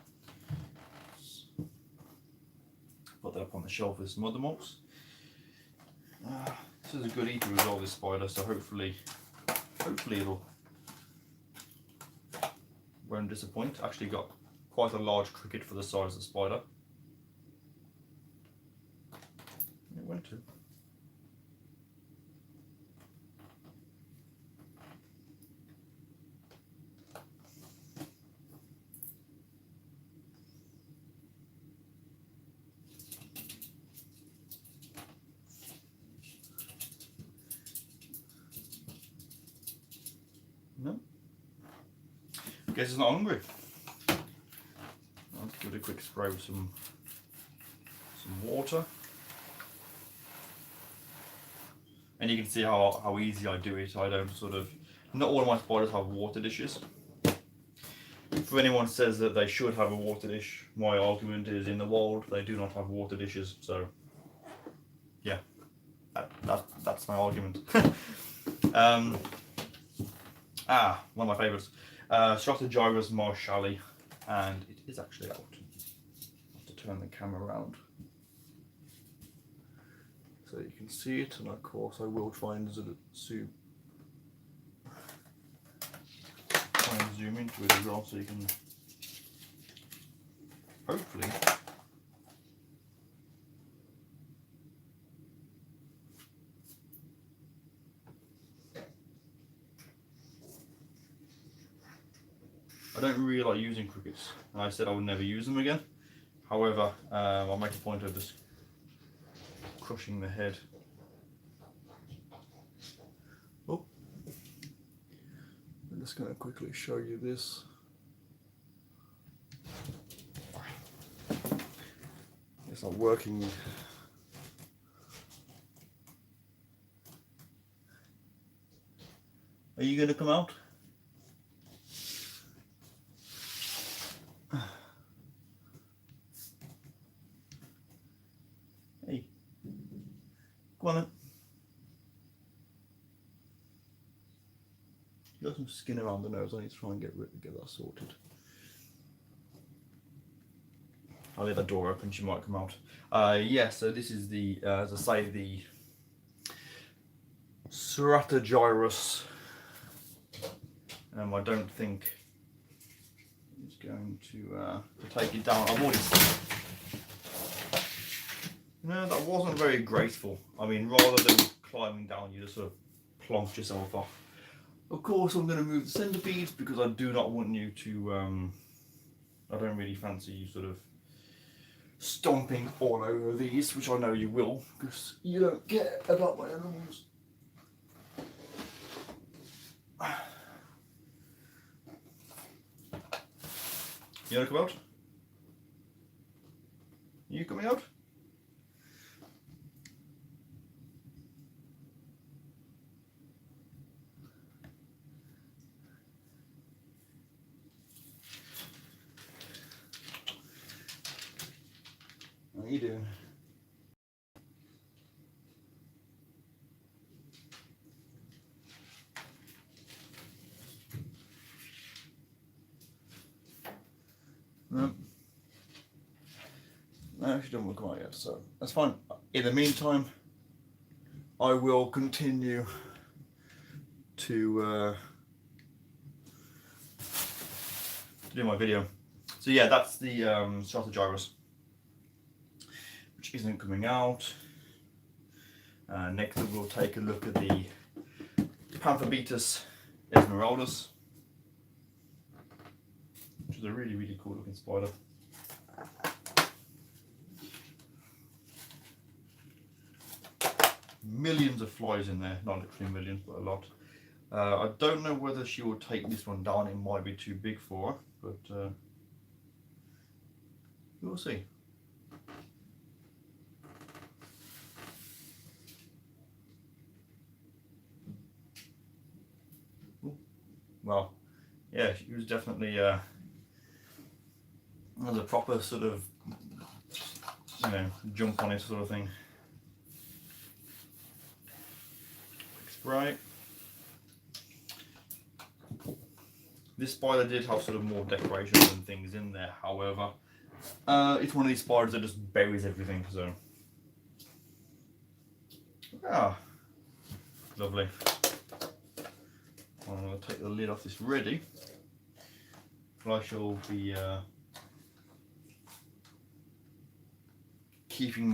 Put that up on the shelf with some other malts. This is a good eater as well, this spider, so hopefully it'll won't disappoint. Actually got quite a large cricket for the size of the spider. It went to. No. Guess it's not hungry. I'll give it a quick spray with some water. And you can see how easy I do it. I don't not all of my spiders have water dishes. If anyone says that they should have a water dish, my argument is in the wild they do not have water dishes, so yeah, that's my argument. One of my favourites, SulleyGSXR Marshalli, and it is actually out. I have to turn the camera around so you can see it, and of course I will try and zoom into it as well, so you can hopefully I don't really like using crickets, and I said I would never use them again. However, I'll make a point of just crushing the head. Oh, I'm just going to quickly show you this. It's not working. Are you going to come out? Hey, Got some skin around the nose. I need to try and get that sorted. I'll leave that door open. She might come out. Yeah. So this is the, as I say, the SulleyGSXR. I don't think it's going to take it down. I've already. No, that wasn't very graceful. I mean, rather than climbing down, you just sort of plonked yourself off. Of course, I'm going to move the centipedes because I do not want you to. I don't really fancy you sort of stomping all over these, which I know you will, because you don't care about my animals. You want to come out? You coming out? How are you doing? No. No, she doesn't want to come out yet, so that's fine. In the meantime, I will continue to do my video. So yeah, that's the SulleyGSXR, which isn't coming out. Next we'll take a look at the Pantherbetus esmeraldus, which is a really, really cool looking spider. Millions of flies in there, not literally millions, but a lot. I don't know whether she will take this one down. It might be too big for her, but we'll see. Ooh. Well, yeah, she was definitely was a proper sort of, you know, jump on it sort of thing. Right. This spider did have sort of more decorations and things in there, however, it's one of these spiders that just buries everything, so. Ah, lovely. I'm going to take the lid off this ready. I shall be keeping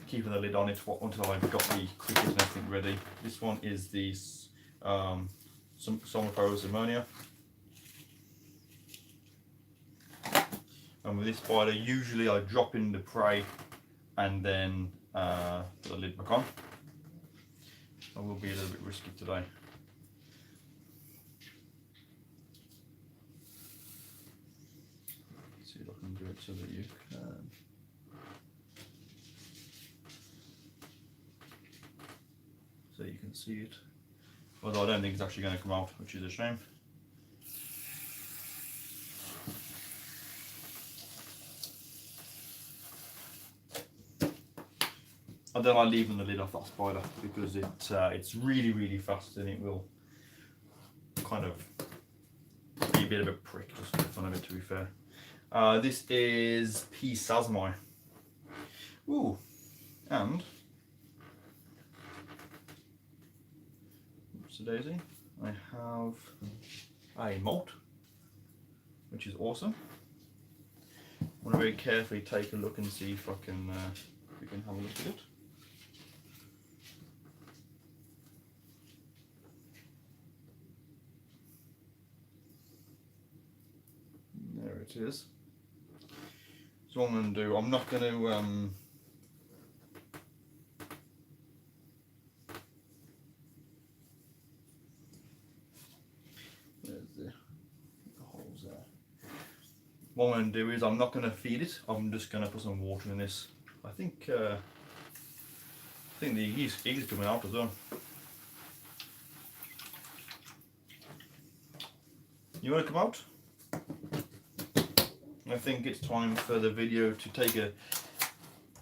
keeping the lid on it until I've got the cricket and everything ready. This one is the Somnifera ammonia. And with this spider, usually I drop in the prey and then put the lid back on. I will be a little bit risky today. Let's see if I can do it so that you can. So you can see it, although I don't think it's actually going to come out, which is a shame. I don't like leaving the lid off that spider because it's really, really fast and it will kind of be a bit of a prick, just for fun of it, to be fair. This is P. Sasmi. Ooh, and daisy, I have a molt, which is awesome. I want to very carefully take a look and see if I can we can have a look at it. There it is. So what I'm going to do, I'm not going to what I'm going to do is I'm not going to feed it. I'm just going to put some water in this. I think the egg is coming out as well. You want to come out? I think it's time for the video to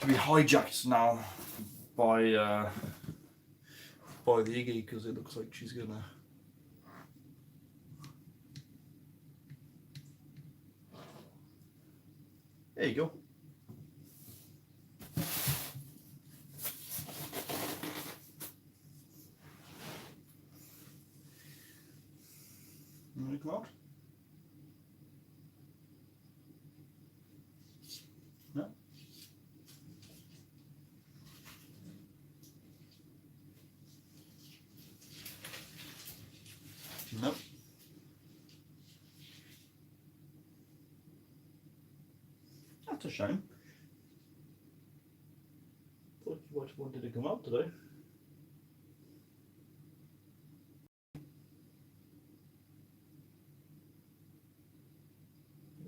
be hijacked now by the Iggy, because it looks like she's gonna There you go. You want to come out? No? No. That's a shame. Thought you might have wanted to come out today.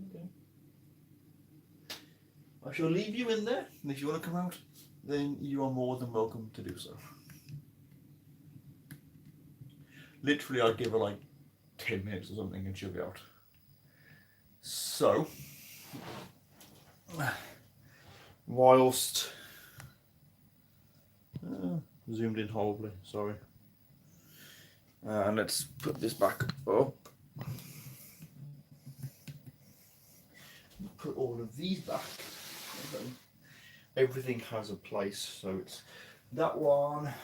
Okay. I shall leave you in there, and if you want to come out, then you are more than welcome to do so. Literally, I'd give her like 10 minutes or something and she'll be out. So, whilst zoomed in horribly, sorry. And let's put this back up. Put all of these back. Everything has a place, so it's that one.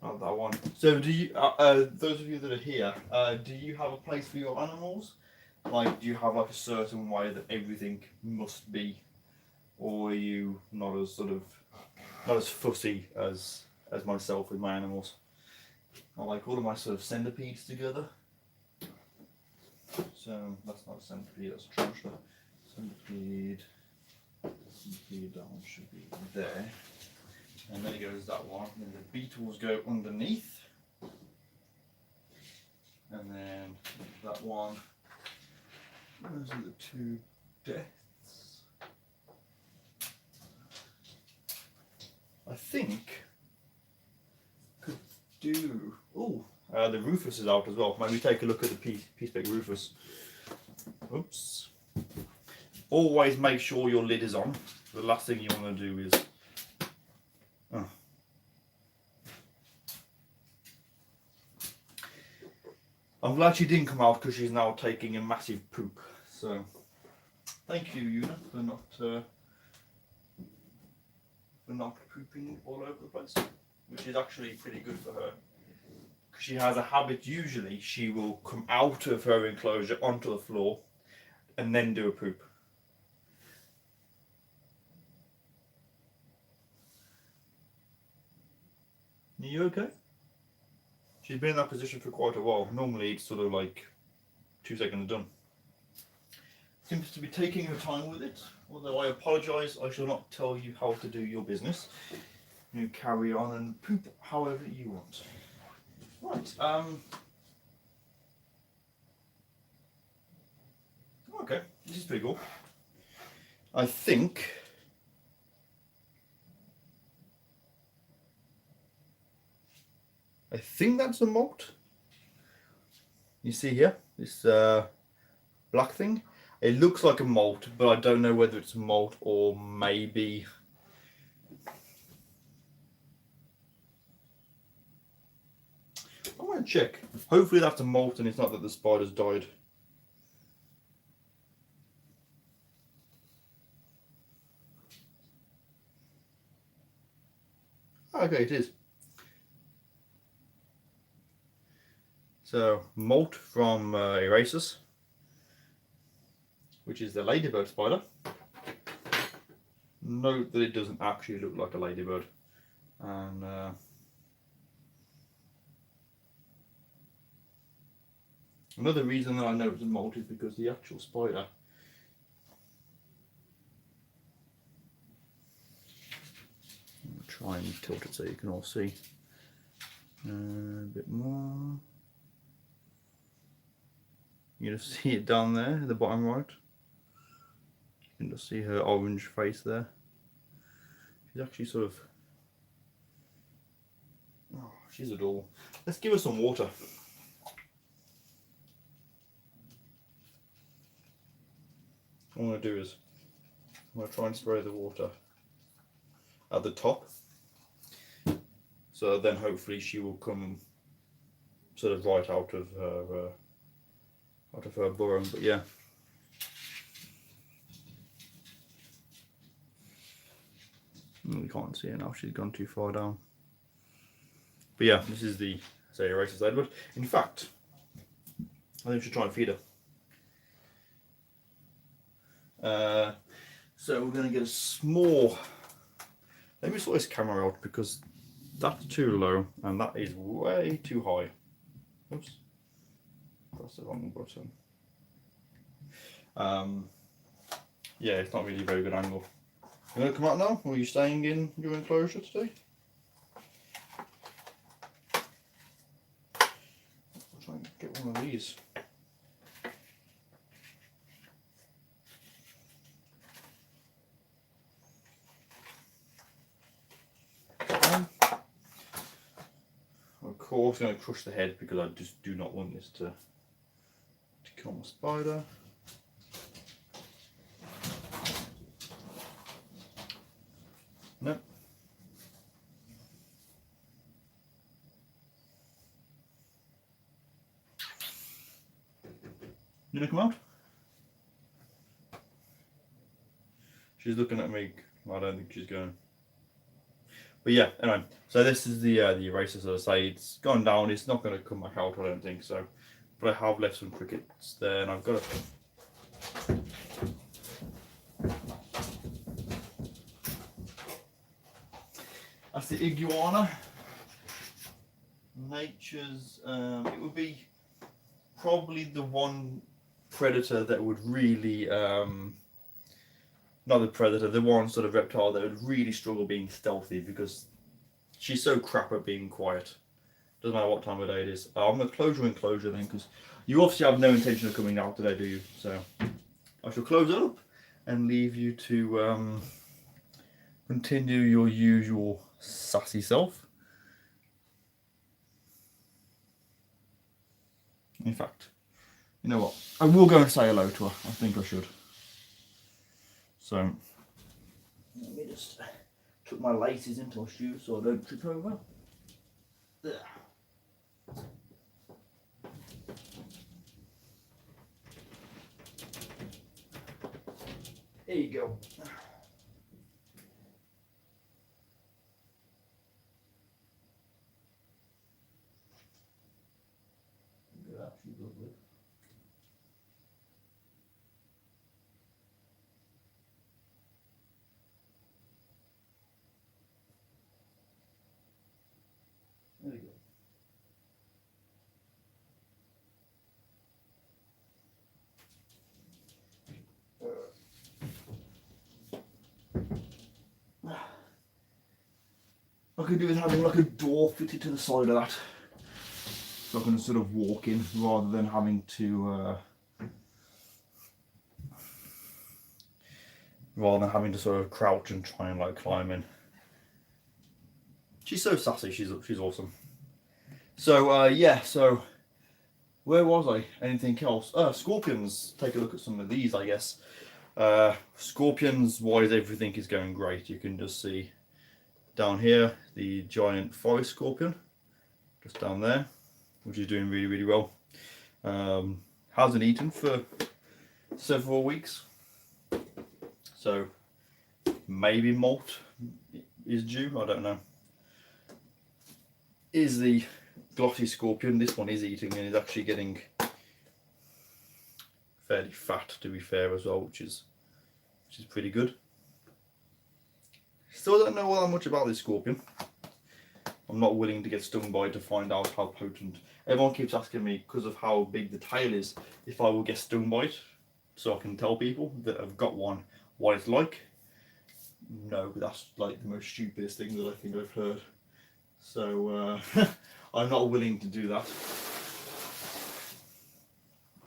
Not that one. So do you, those of you that are here, do you have a place for your animals? Like, do you have like a certain way that everything must be? Or are you not as not as fussy as myself with my animals? I like all of my sort of centipedes together. So that's not a centipede, that's a tarantula. Centipede, that one should be there. And there goes that one. And then the beetles go underneath. And then that one. Those are the two deaths. I think could do. Oh, the Rufus is out as well. Maybe take a look at the Peaceback Rufus. Oops. Always make sure your lid is on. The last thing you want to do is. Oh. I'm glad she didn't come out because she's now taking a massive poop. So, thank you, Una, for not pooping all over the place, which is actually pretty good for her. She has a habit, usually she will come out of her enclosure onto the floor and then do a poop. Are you okay? She's been in that position for quite a while. Normally it's sort of like 2 seconds done. Seems to be taking her time with it, although I apologise, I shall not tell you how to do your business. You carry on and poop however you want. Right, okay, this is pretty cool. I think that's a molt. You see here, this black thing. It looks like a molt, but I don't know whether it's a molt or maybe. I want to check. Hopefully that's a molt and it's not that the spider's died. Okay, it is. So, molt from Erasus, which is the ladybird spider. Note that it doesn't actually look like a ladybird. And another reason that I know it's a molt is because the actual spider I'll try and tilt it so you can all see a bit more. You can just see it down there at the bottom right. You can just see her orange face there. She's actually sort of, oh, she's adorable. Let's give her some water. What I'm going to do is I'm going to try and spray the water at the top, so then hopefully she will come sort of right out of her I prefer burrowing, but yeah. You can't see her now, she's gone too far down. But yeah, this is the eraser side. But in fact, I think we should try and feed her. So we're going to get a small. Let me sort this camera out because that's too low and that is way too high. Oops, that's the wrong button. Yeah, it's not really a very good angle. You going to come out now, or are you staying in your enclosure today? I'll try and get one of these. Of course, I'm going to crush the head because I just do not want this to kill my spider. No. You gonna come out? She's looking at me. I don't think she's going. But yeah, anyway. So this is the eraser. So I say it's gone down. It's not going to come back out. I don't think so. But I have left some crickets there, and I've got to. That's the iguana. Nature's. It would be probably the one predator that would really. Not the predator, the one sort of reptile that would really struggle being stealthy because she's so crap at being quiet. Doesn't matter what time of day it is. I'm going to close your enclosure then because you obviously have no intention of coming out today, do you? So I shall close it up and leave you to continue your usual sassy self. In fact, you know what? I will go and say hello to her. I think I should. So, let me just tuck my laces into my shoes so I don't trip over. There. There you go. Good, actually lovely. There you go. I could do with having like a door fitted to the side of that, so I can sort of walk in rather than having to sort of crouch and try and like climb in. She's so sassy. She's awesome. So yeah. So where was I? Anything else? Scorpions. Take a look at some of these, I guess. Scorpions wise, everything is going great. You can just see down here the giant forest scorpion, just down there, which is doing really well. Hasn't eaten for several weeks, so maybe molt is due. I don't know. Is the glossy scorpion? This one is eating and is actually getting fairly fat, to be fair, as well, which is pretty good. Still don't know all that much about this scorpion. I'm not willing to get stung by it to find out how potent. Everyone keeps asking me, because of how big the tail is, if I will get stung by it, so I can tell people that I've got one what it's like. No, that's like the most stupidest thing that I think I've heard. So I'm not willing to do that.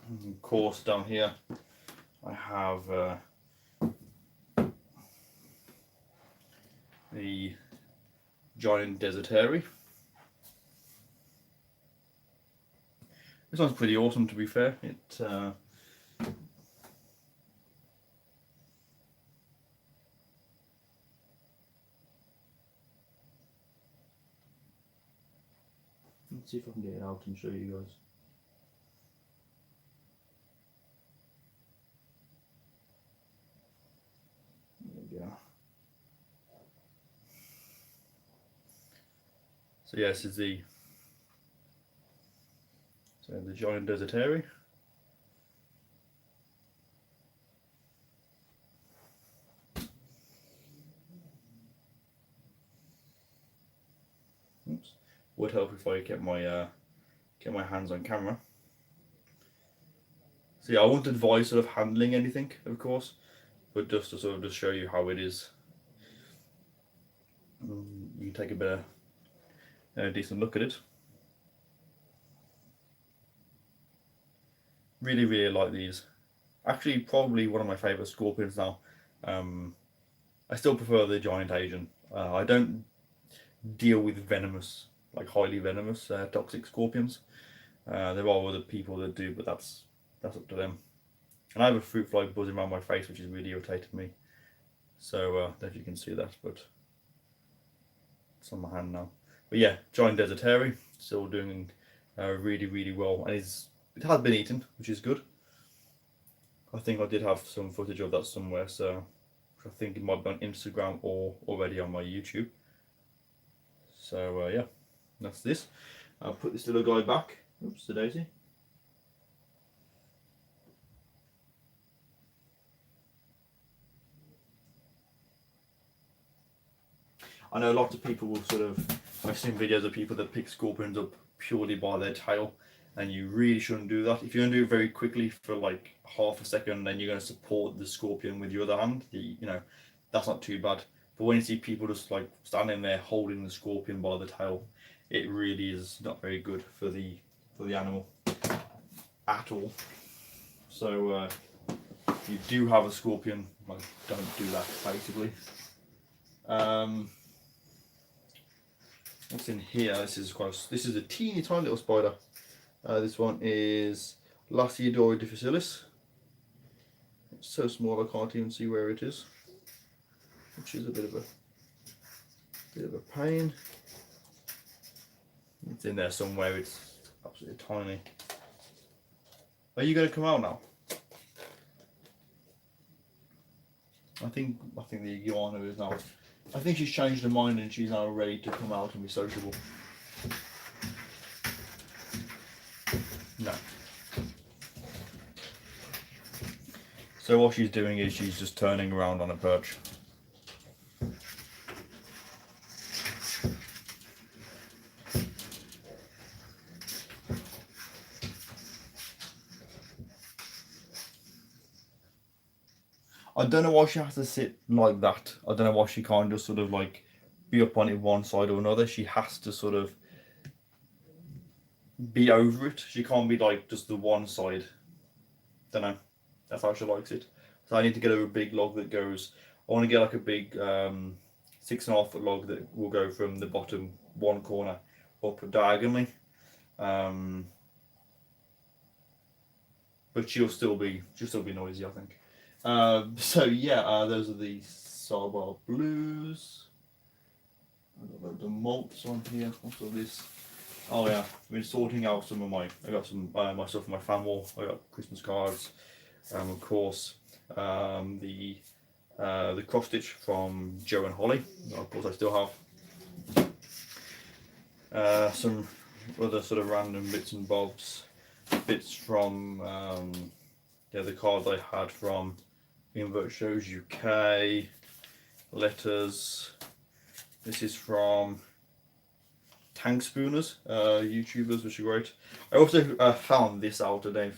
And of course, down here I have the giant desert hairy. This one's pretty awesome, to be fair. Let's see if I can get it out and show you guys. So yeah, this is the giant desertary. Oops. Would help if I get my hands on camera. So yeah, I won't advise sort of handling anything, of course, but just to sort of just show you how it is. You can take a bit of a decent look at it. Really, really like these. Actually, probably one of my favourite scorpions now. I still prefer the giant Asian. I don't deal with venomous, like highly venomous, toxic scorpions. There are other people that do, but that's up to them. And I have a fruit fly buzzing around my face, which is really irritating me. So I don't know if you can see that, but it's on my hand now. But yeah, giant desertary, still doing really, really well, and it has been eaten, which is good. I think I did have some footage of that somewhere, so I think it might be on Instagram or already on my YouTube. So yeah, that's this. I'll put this little guy back. Oops, the daisy. I know lots of people will sort of, I've seen videos of people that pick scorpions up purely by their tail, and you really shouldn't do that. If you're going to do it very quickly for like half a second, then you're going to support the scorpion with your other hand, that's not too bad. But when you see people just like standing there holding the scorpion by the tail, it really is not very good for the animal at all. So if you do have a scorpion, like, don't do that basically. What's in here? This is a teeny tiny little spider. This one is Lasiodora difficilis. It's so small I can't even see where it is, which is a bit of a pain. It's in there somewhere. It's absolutely tiny. Are you going to come out now? I think the iguana is now. I think she's changed her mind and she's now ready to come out and be sociable. No. So what she's doing is she's just turning around on a perch. I don't know why she has to sit like that. I don't know why she can't just sort of like be up on it one side or another. She has to sort of be over it. She can't be like just the one side. Don't know. That's how she likes it. So I need to get her a big log that goes. I want to get like a big 6.5 foot log that will go from the bottom one corner up diagonally. But she'll still be noisy, I think. So yeah, those are the Sarbar Blues. I've got the malts on here. What's all this? Oh yeah, I've been sorting out some of I got some my stuff for my fan wall. I got Christmas cards, of course, the cross stitch from Joe and Holly. Of course, I still have some other sort of random bits and bobs, bits from the cards I had from Invert Shows UK, letters. This is from Tank Spooners, YouTubers, which are great. I also found this out today.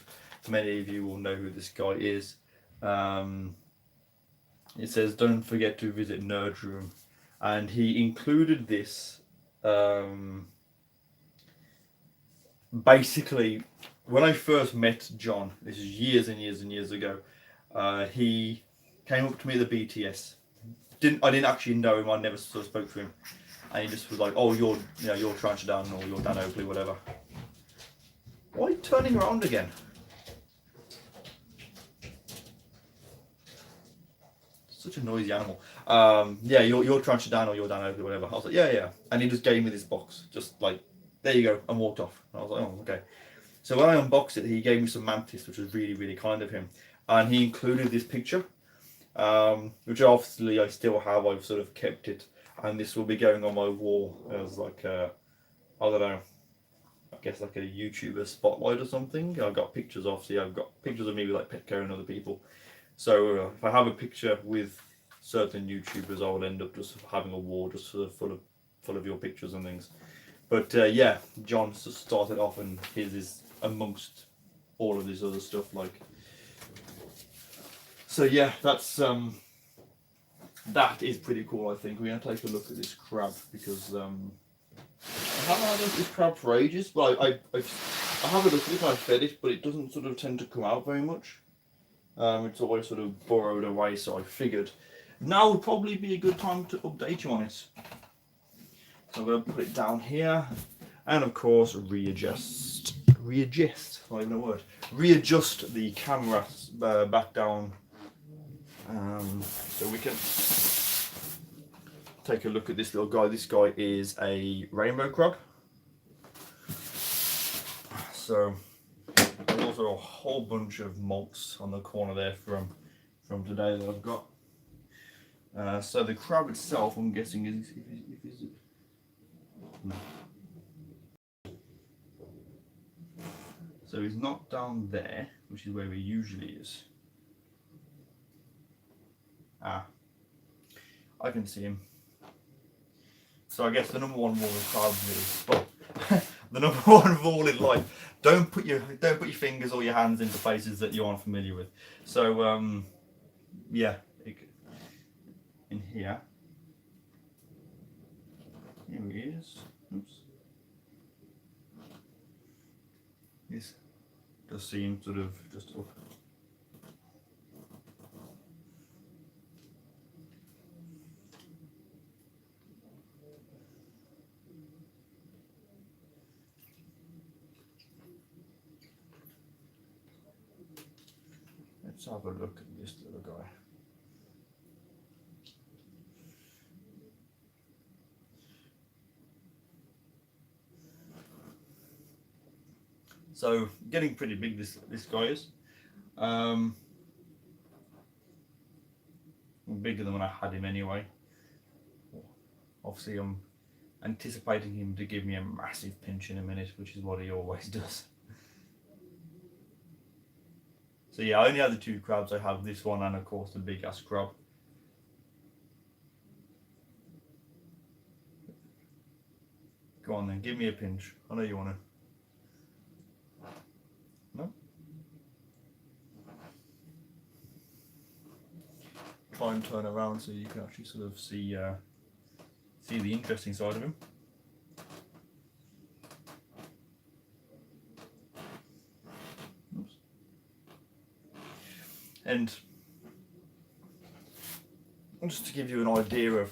Many of you will know who this guy is. It says, "Don't forget to visit Nerd Room," and he included this. Basically, when I first met John, this is years and years and years ago, he came up to me at the BTS. I didn't actually know him. I never sort of spoke to him, and he just was like, "Oh, you're TarantulaDan or you're Dan Oakley, whatever." Why are you turning around again? Such a noisy animal. Yeah, you're TarantulaDan or you're Dan Oakley, whatever. I was like, yeah. And he just gave me this box, just like, there you go, and walked off. And I was like, oh, okay. So when I unboxed it, he gave me some mantis, which was really, really kind of him. And he included this picture, which obviously I still have. I've sort of kept it. And this will be going on my wall as like I don't know, I guess like a YouTuber spotlight or something. I've got pictures, obviously, I've got pictures of me with like Petco and other people. So if I have a picture with certain YouTubers, I will end up just having a wall just sort of full of your pictures and things. But yeah, John started off, and his is amongst all of this other stuff. Like, so yeah, that's that is pretty cool. I think we're gonna take a look at this crab because I haven't had this crab for ages. But I have a look at it. I fed it, but it doesn't sort of tend to come out very much. It's always sort of burrowed away. So I figured now would probably be a good time to update you on it. So I'm going to put it down here, and of course readjust, not even a word, readjust the camera back down, so we can take a look at this little guy. This guy is a rainbow crab. So there's also a whole bunch of molts on the corner there from today that I've got. So the crab itself, I'm guessing, is no. So he's not down there, which is where he usually is. Ah, I can see him. So I guess the number one rule of crabs is, well, the number one rule in life: don't put your fingers or your hands into places that you aren't familiar with. So yeah, in here. Here he is. Oops. This does seem sort of just up. Let's have a look at this little guy. So getting pretty big, this guy is. Bigger than when I had him anyway. Obviously I'm anticipating him to give me a massive pinch in a minute, which is what he always does. So yeah, I only have the two crabs. I have this one and of course the big ass crab. Go on then, give me a pinch. I know you want to. No? Try and turn around so you can actually sort of see the interesting side of him. Oops. And just to give you an idea of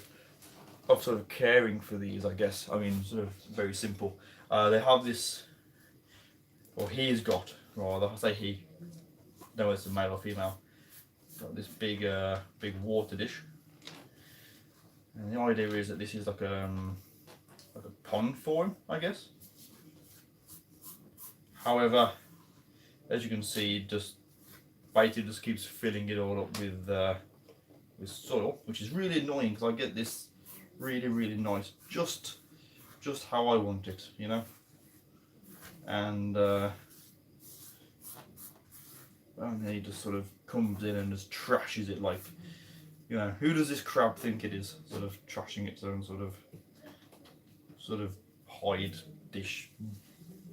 sort of caring for these, I guess, I mean, sort of very simple. They have this, or he's got, rather, I say he, no, it's a male or female, got this big water dish. And the idea is that this is like a pond for him, I guess. However, as you can see, basically just keeps filling it all up with soil, which is really annoying because I get this really nice, just how I want it, you know. And then he just sort of comes in and just trashes it like, you know, who does this crab think it is? Sort of trashing its own sort of hide dish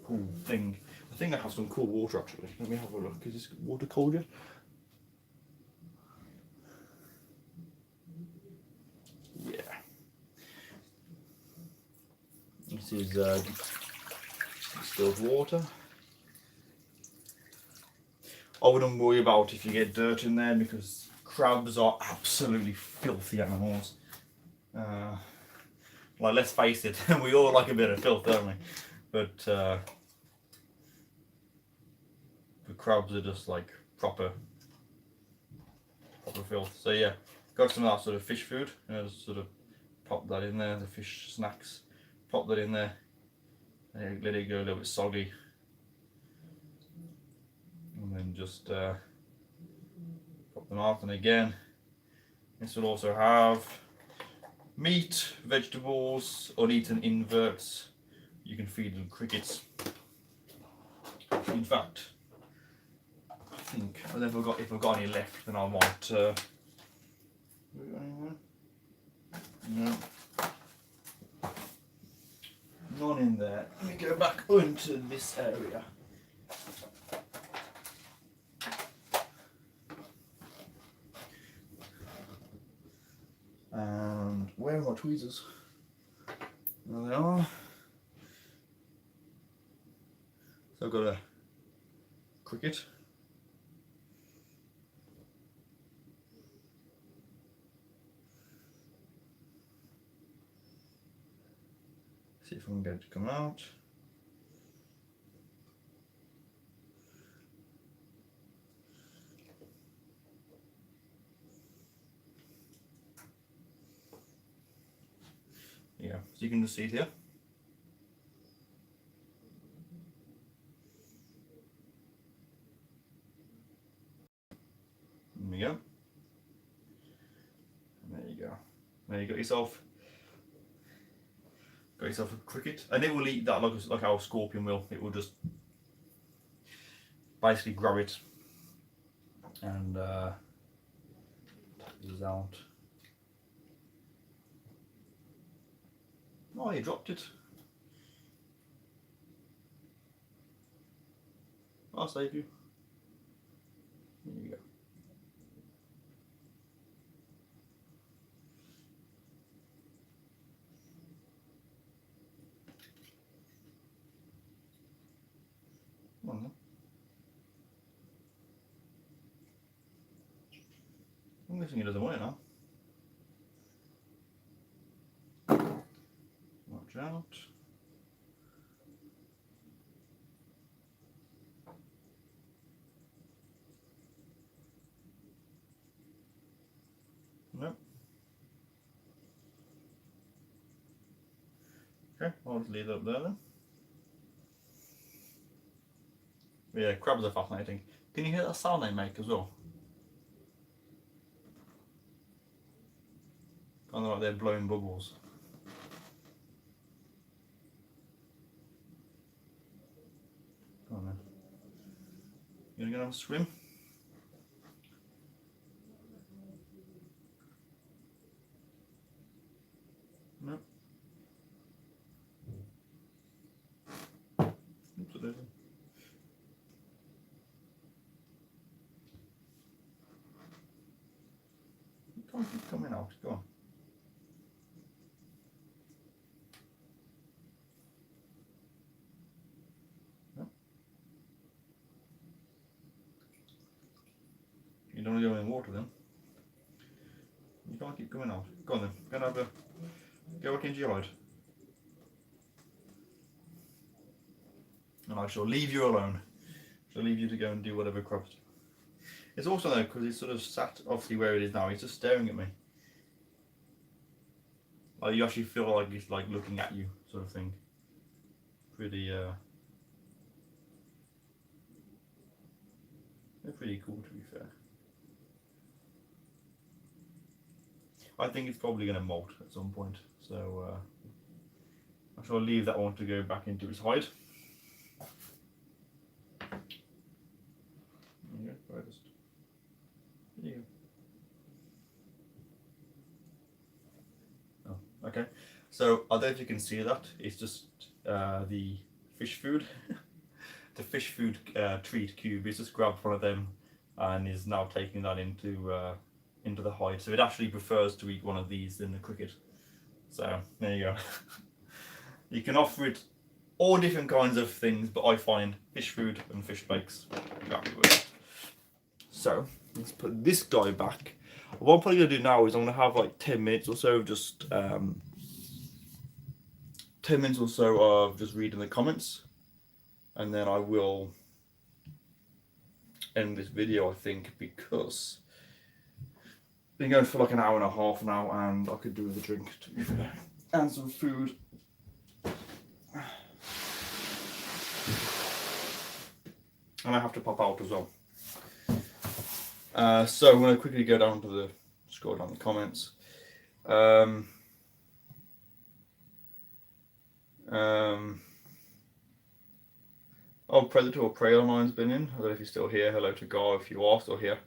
pool thing. I think I have some cool water actually. Let me have a look. Is this water cold yet? Yeah. This is distilled water. I wouldn't worry about if you get dirt in there because crabs are absolutely filthy animals. Like, let's face it, we all like a bit of filth, don't we? But the crabs are just like proper filth. So yeah, got some of that sort of fish food. Just sort of pop that in there, the fish snacks. Pop that in there. And let it go a little bit soggy. And then just pop them out. And again, this will also have meat, vegetables, uneaten inverts, you can feed them crickets. In fact, I think if I've got any left, then I might. No, none in there. Let me go back into this area. And where are my tweezers? There they are. So I've got a cricket. See if I can get it to come out. Yeah, so you can just see it here. There you go. And there you go. There you got yourself. Got yourself a cricket, and it will eat that like our scorpion will. It will just basically grab it and take these out. Oh, you dropped it. I'll save you. There you go. Come on then. I'm guessing he doesn't want it now. Watch out. Nope. Okay, I'll just leave it up there then. Yeah, crabs are fascinating. Can you hear that sound they make as well? Kind of like they're blowing bubbles. Come on then. You gonna go have a swim? No. Oops, it is. You can't keep coming out. Go on. You don't want to go in water then. You can't keep coming out. Go on then. Go and have a go back into your hide. And I shall leave you alone. I'll leave you to go and do whatever crabs do. It's also though because he's sort of sat obviously where it is now. He's just staring at me. Like you actually feel like he's like looking at you, sort of thing. Pretty they're pretty cool to be fair. I think it's probably going to molt at some point, so I shall leave that one to go back into its hide. There you go. Oh, okay. So I don't know if you can see that. It's just the fish food, the fish food treat cube. It's just grabbed one of them and is now taking that into the hide. So it actually prefers to eat one of these than the cricket. So there you go. You can offer it all different kinds of things, but I find fish food and fish bakes exactly what it is. So let's put this guy back. What I'm probably going to do now is I'm going to have like 10 minutes or so of just 10 minutes or so of just reading the comments, and then I will end this video, I think, because I've been going for like an hour and a half now, and I could do with a drink to be fair, and some food. And I have to pop out as well. So I'm going to quickly go down to the scroll down the comments. Oh, Predator or Prey Online's been in. I don't know if you're still here. Hello to Gar if you are still here.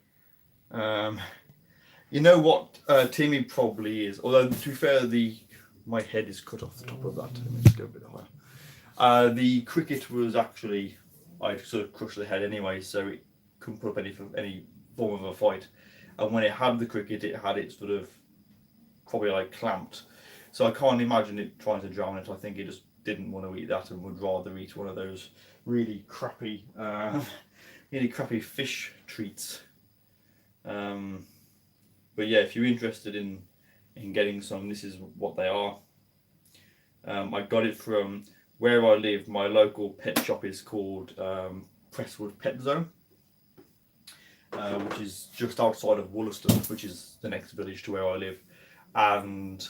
You know what Timmy probably is. Although to be fair, my head is cut off the top of that. Let me just go a bit higher. The cricket was actually, I sort of crushed the head anyway, so it couldn't put up any form of a fight. And when it had the cricket, it had it sort of probably like clamped. So I can't imagine it trying to drown it. I think it just didn't want to eat that and would rather eat one of those really crappy fish treats. But yeah, if you're interested in getting some, this is what they are. I got it from where I live. My local pet shop is called Presswood Pet Zone, which is just outside of Wollaston, which is the next village to where I live. And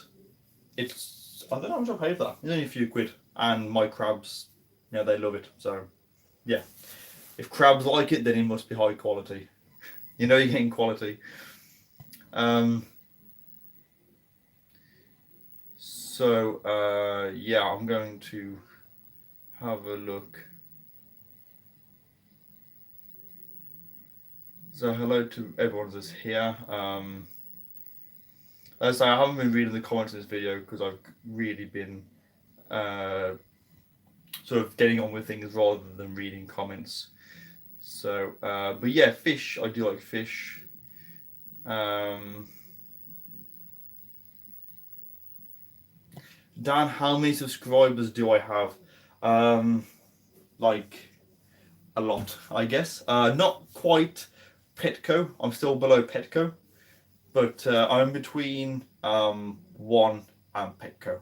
it's, I don't know how much I paid for that. It's only a few quid. And my crabs, they love it. So yeah, if crabs like it, then it must be high quality. You're getting quality. Yeah, I'm going to have a look. So hello to everyone that's here. As I say, I haven't been reading the comments in this video because I've really been sort of getting on with things rather than reading comments. So, but yeah, fish. I do like fish. Dan, how many subscribers do I have? Like a lot, I guess. Not quite Petco. I'm still below Petco, but I'm between 1 and Petco.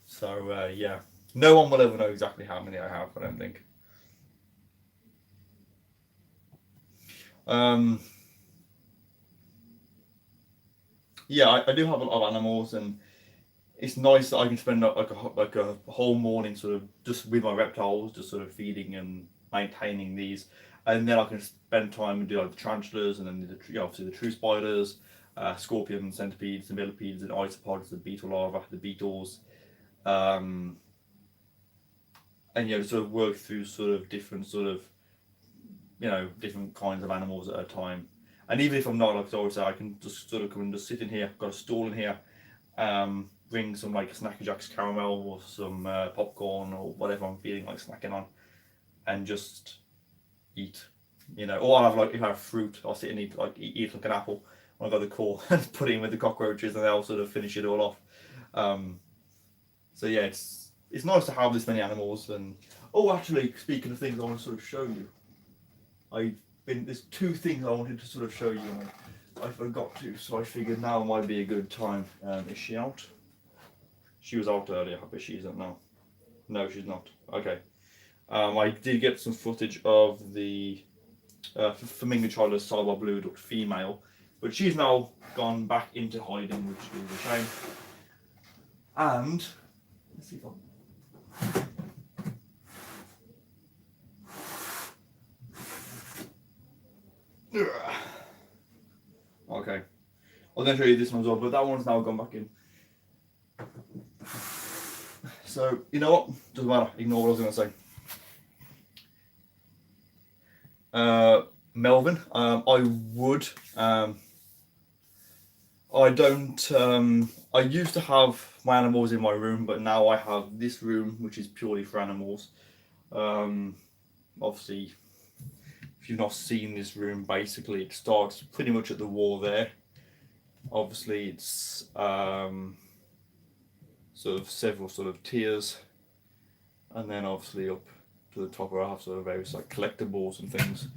So yeah, no one will ever know exactly how many I have, I don't think. Yeah, I do have a lot of animals, and it's nice that I can spend like a whole morning sort of just with my reptiles, just sort of feeding and maintaining these, and then I can spend time and do like the tarantulas, and then obviously the true spiders, scorpions, centipedes, the millipedes, and isopods, the beetle larvae, the beetles, and sort of work through sort of different different kinds of animals at a time. And even if I'm not, like I always say, I can just sort of come and just sit in here. I've got a stall in here. Bring some like Snacky Jack's caramel or some popcorn or whatever I'm feeling like snacking on, and just eat. Or I'll have if I have fruit, I'll sit and eat like an apple. When I got the core and put it in with the cockroaches, and they'll sort of finish it all off. So yeah, it's nice to have this many animals. And actually, speaking of things, I want to sort of show you. There's 2 things I wanted to sort of show you, and I forgot to, so I figured now might be a good time. Is she out? She was out earlier, but she isn't now. No, she's not. Okay. I did get some footage of the Flamingo Charlotte Salva Blue duck female, but she's now gone back into hiding, which is a shame. And let's see if okay. I was going to show you this one as well, but that one's now gone back in. So, you know what? Doesn't matter. Ignore what I was going to say. Melvin, I would. I don't. I used to have my animals in my room, but now I have this room, which is purely for animals. Obviously, if you've not seen this room, basically it starts pretty much at the wall there. Obviously, it's sort of several sort of tiers, and then obviously up to the top where I have sort of various like collectibles and things,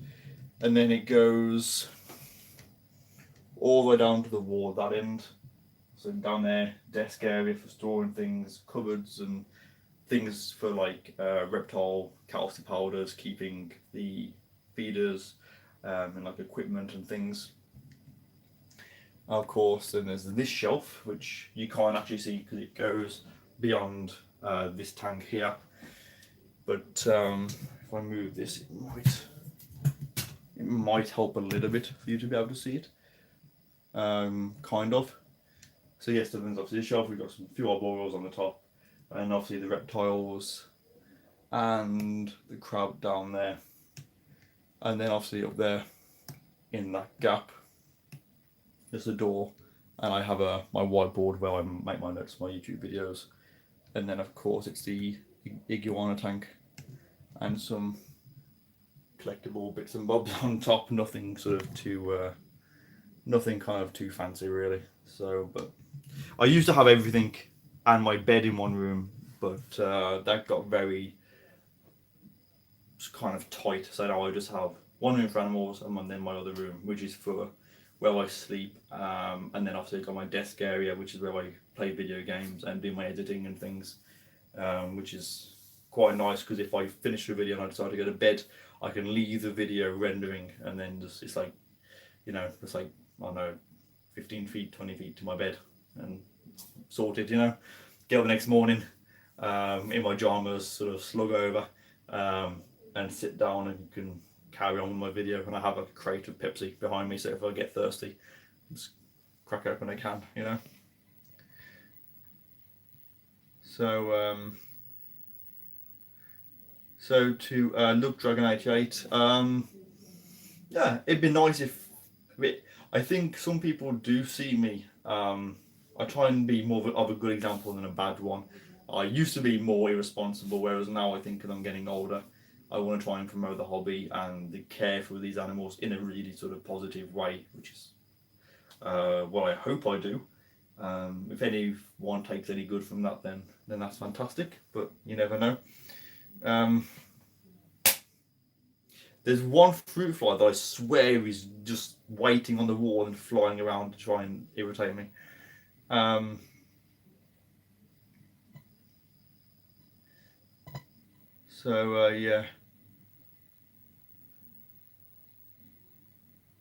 and then it goes all the way down to the wall at that end. So down there, desk area for storing things, cupboards and things for like reptile calcium powders, keeping the feeders, and like equipment and things. Of course, then there's this shelf, which you can't actually see because it goes beyond this tank here. But if I move this, it might help a little bit for you to be able to see it. Kind of. So yes, there's obviously the shelf. We've got a few arboreals on the top, and obviously the reptiles. and the crab down there, and then obviously up there in that gap there's a door, and I have my whiteboard where I make my notes, my YouTube videos, and then of course it's the iguana tank and some collectible bits and bobs on top. Nothing sort of too nothing kind of too fancy really. So, but I used to have everything and my bed in one room, but that got very kind of tight. So now I just have one room for animals and then my other room, which is for where I sleep, and then obviously I've got my desk area, which is where I play video games and do my editing and things, which is quite nice because if I finish a video and I decide to go to bed, I can leave the video rendering and then just, it's like, you know, it's like, I don't know, 15 feet, 20 feet to my bed and sorted, you know. Get up the next morning in my pajamas, sort of slug over and sit down and can carry on with my video. And I have a crate of Pepsi behind me, so if I get thirsty, just crack open a can, you know. So so to Look Dragon 88, yeah, it'd be nice if I think some people do see me. I try and be more of a good example than a bad one. I used to be more irresponsible, whereas now I think as I'm getting older, I want to try and promote the hobby and the care for these animals in a really sort of positive way, which is what I hope I do. If anyone takes any good from that, then that's fantastic. But you never know. There's one fruit fly that I swear is just waiting on the wall and flying around to try and irritate me. Yeah.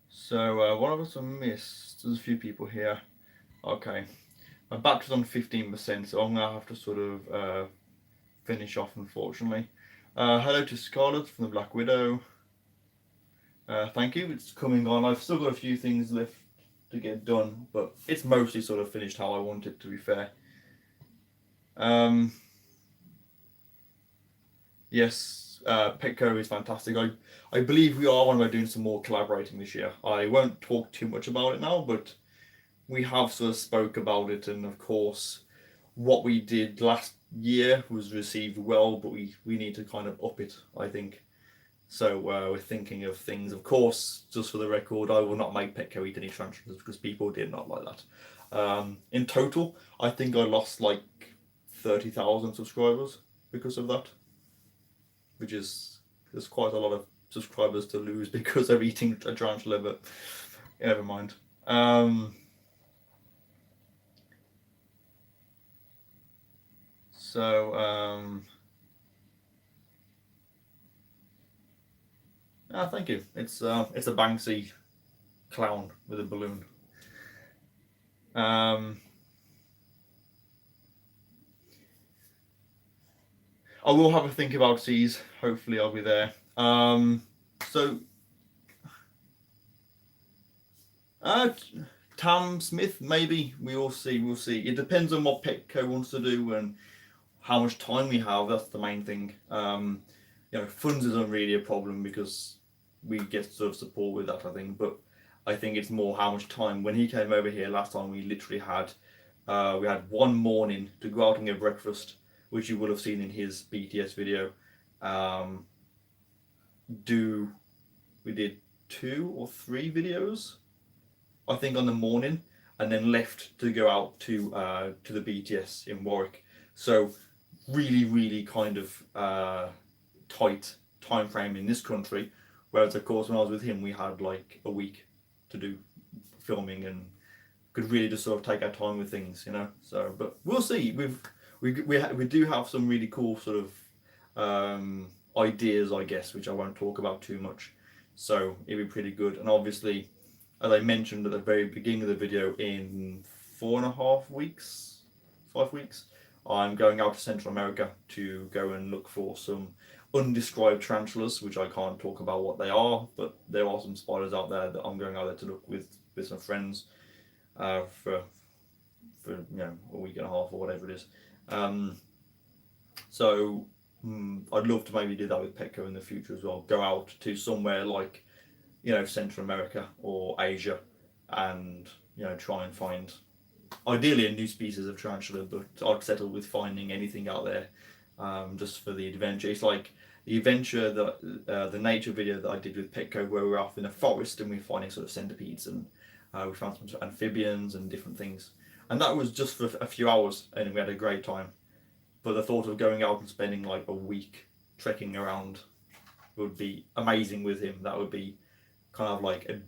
So what else I missed? There's a few people here. Okay. My battery's on 15%, so I'm going to have to sort of finish off, unfortunately. Hello to Scarlett from the Black Widow. Thank you, it's coming on. I've still got a few things left to get done, but it's mostly sort of finished how I want it, to be fair. Yes, Petco is fantastic. I believe we are one way doing some more collaborating this year. I won't talk too much about it now, but we have sort of spoke about it, and of course what we did last year was received well, but we need to kind of up it, I think. So we're thinking of things. Of course, just for the record, I will not make Petco eat any tarantulas because people did not like that. In total, I think I lost like 30,000 subscribers because of that, which is, there's quite a lot of subscribers to lose because they're eating a tarantula, but never mind. Thank you. It's a Banksy clown with a balloon. I will have a think about seas. Hopefully I'll be there. Tam Smith, maybe. We'll see. It depends on what Petco wants to do and how much time we have. That's the main thing. You know, funds isn't really a problem because we get sort of support with that, I think. But I think it's more how much time. When he came over here last time, we literally had we had one morning to go out and get breakfast, which you will have seen in his BTS video. We did 2 or 3 videos, I think, on the morning, and then left to go out to the BTS in Warwick. So really kind of tight time frame in this country. Whereas of course when I was with him, we had like a week to do filming and could really just sort of take our time with things, you know. So, but we'll see. We do have some really cool sort of ideas, I guess, which I won't talk about too much. So it'll be pretty good. And obviously, as I mentioned at the very beginning of the video, in 4.5 weeks, 5 weeks, I'm going out to Central America to go and look for some undescribed tarantulas, which I can't talk about what they are, but there are some spiders out there that I'm going out there to look with some friends for you know, a week and a half or whatever it is. So I'd love to maybe do that with Petco in the future as well. Go out to somewhere like, Central America or Asia, and try and find ideally a new species of tarantula, but I'd settle with finding anything out there, just for the adventure. It's like the adventure that the nature video that I did with Petco, where we were off in a forest and we were finding sort of centipedes, and we found some sort of amphibians and different things, and that was just for a few hours, and we had a great time. But the thought of going out and spending like a week trekking around would be amazing with him. That would be kind of like a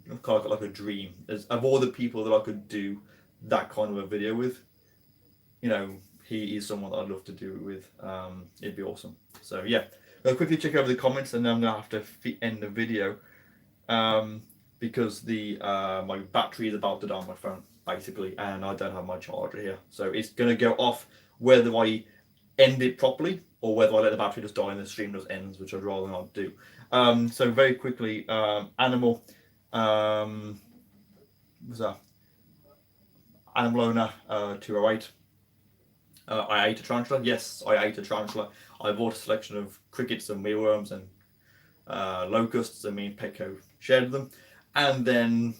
dream. Of all the people that I could do that kind of a video with, he is someone that I'd love to do it with. It'd be awesome. So yeah, I'll quickly check over the comments, and then I'm gonna have to end the video, because my battery is about to die on my phone basically, and I don't have my charger here, so it's gonna go off whether I end it properly or whether I let the battery just die and the stream just ends, which I'd rather not do. So very quickly, animal, what's that? Animal owner 208. I ate a tarantula. Yes, I ate a tarantula. I bought a selection of crickets and mealworms and locusts, and me and Petco shared them. And then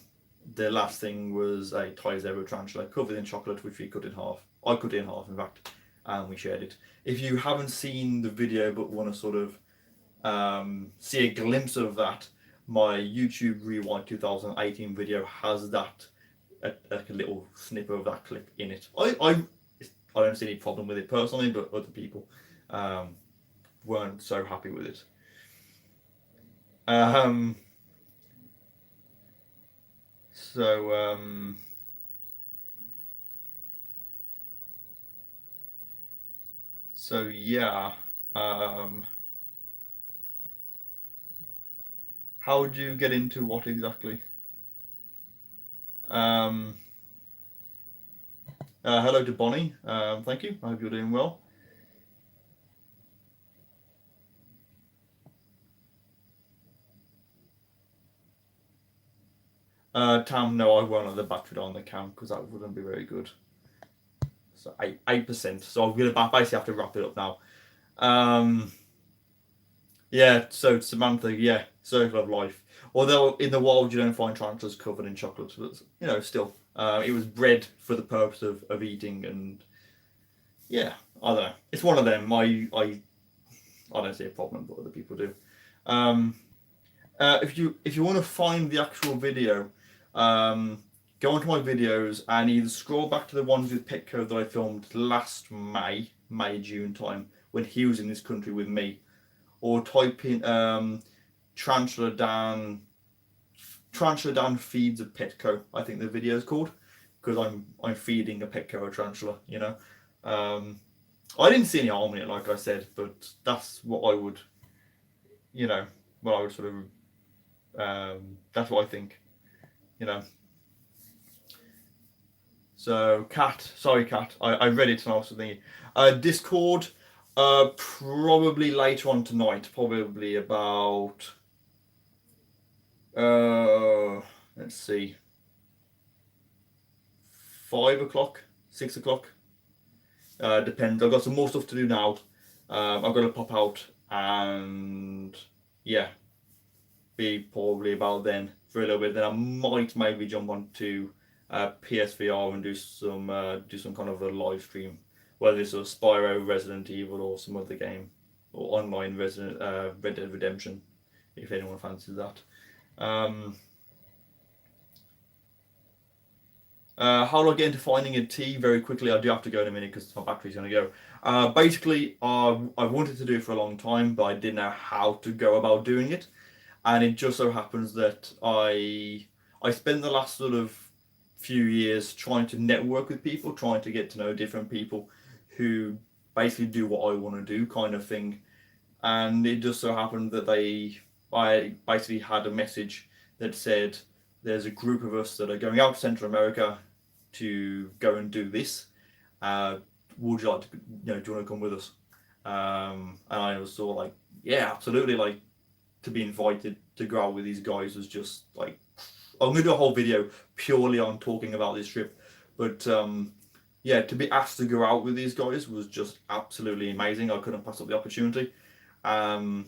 the last thing was a Thai zebra tarantula covered in chocolate, which we cut in half. I cut it in half, in fact, and we shared it. If you haven't seen the video but want to sort of see a glimpse of that, my YouTube Rewind 2018 video has that, like a little snippet of that clip in it. I don't see any problem with it personally, but other people weren't so happy with it. So yeah. How would you get into what exactly? Hello to Bonnie. Thank you. I hope you're doing well. Tam, no, I won't let the battery die on the cam because that wouldn't be very good. So 8%. So I'm gonna basically have to wrap it up now. Yeah. So Samantha, yeah, circle of life. Although in the wild you don't find tarantulas covered in chocolate, but still, it was bred for the purpose of eating, and yeah, I don't know. It's one of them. I don't see a problem, but other people do. If you want to find the actual video, go onto my videos and either scroll back to the ones with Petco that I filmed last June time when he was in this country with me, or type in TarantulaDan feeds a Petco. I think the video is called, because I'm feeding a Petco a tarantula. I didn't see any harm in it, like I said, but that's what I would, what I would sort of, that's what I think, So sorry Kat, I read it and I was thinking, Discord, probably later on tonight, probably about, let's see, 5 o'clock, 6 o'clock. Depends. I've got some more stuff to do now. I've got to pop out, and yeah, be probably about then for a little bit. Then I might maybe jump onto PSVR and do some kind of a live stream, whether it's a Spyro, Resident Evil, or some other game, or online Red Dead Redemption, if anyone fancies that. How do I get into finding a tea? Very quickly, I do have to go in a minute because my battery's going to go. Basically, I wanted to do it for a long time, but I didn't know how to go about doing it. And it just so happens that I spent the last sort of few years trying to network with people, trying to get to know different people who basically do what I want to do, kind of thing. And it just so happened that I basically had a message that said, there's a group of us that are going out to Central America to go and do this. Would you like to, do you want to come with us? And I was sort of like, yeah, absolutely. Like, to be invited to go out with these guys was just like, I'm going to do a whole video purely on talking about this trip. But yeah, to be asked to go out with these guys was just absolutely amazing. I couldn't pass up the opportunity. And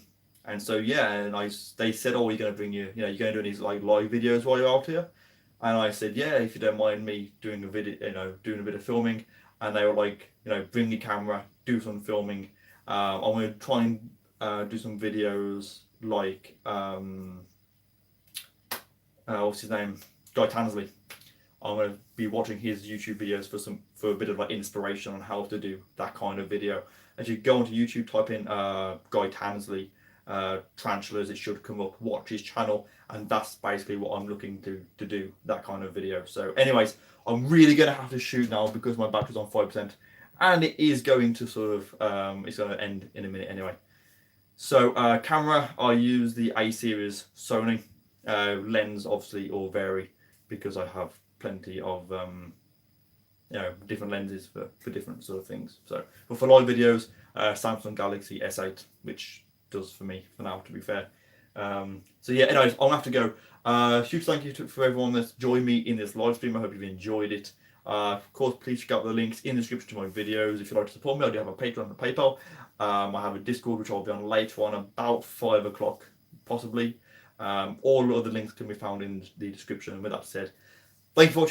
so yeah, and they said, "Oh, you're going to bring you're going to do these like live videos while you're out here." And I said, "Yeah, if you don't mind me doing a video, doing a bit of filming." And they were like, "Bring your camera, do some filming. I'm going to try and do some videos like what's his name, Guy Tansley. I'm going to be watching his YouTube videos for a bit of like inspiration on how to do that kind of video. As you go onto YouTube, type in Guy Tansley tarantulas, it should come up. Watch his channel, and that's basically what I'm looking to do, that kind of video. So, anyways, I'm really gonna have to shoot now because my battery's on 5%, and it is going to sort of it's going to end in a minute anyway. So, camera, I use the A series Sony. Lens obviously will vary because I have plenty of different lenses for different sort of things. So, but for live videos, Samsung Galaxy S8, which does for me for now, to be fair. So yeah, anyways, I'll have to go. Huge thank you for everyone that's joined me in this live stream. I hope you've enjoyed it. Of course, please check out the links in the description to my videos. If you'd like to support me, I do have a Patreon and a PayPal. I have a Discord, which I'll be on later on, about 5 o'clock, possibly. All other links can be found in the description. And with that said, thank you for watching.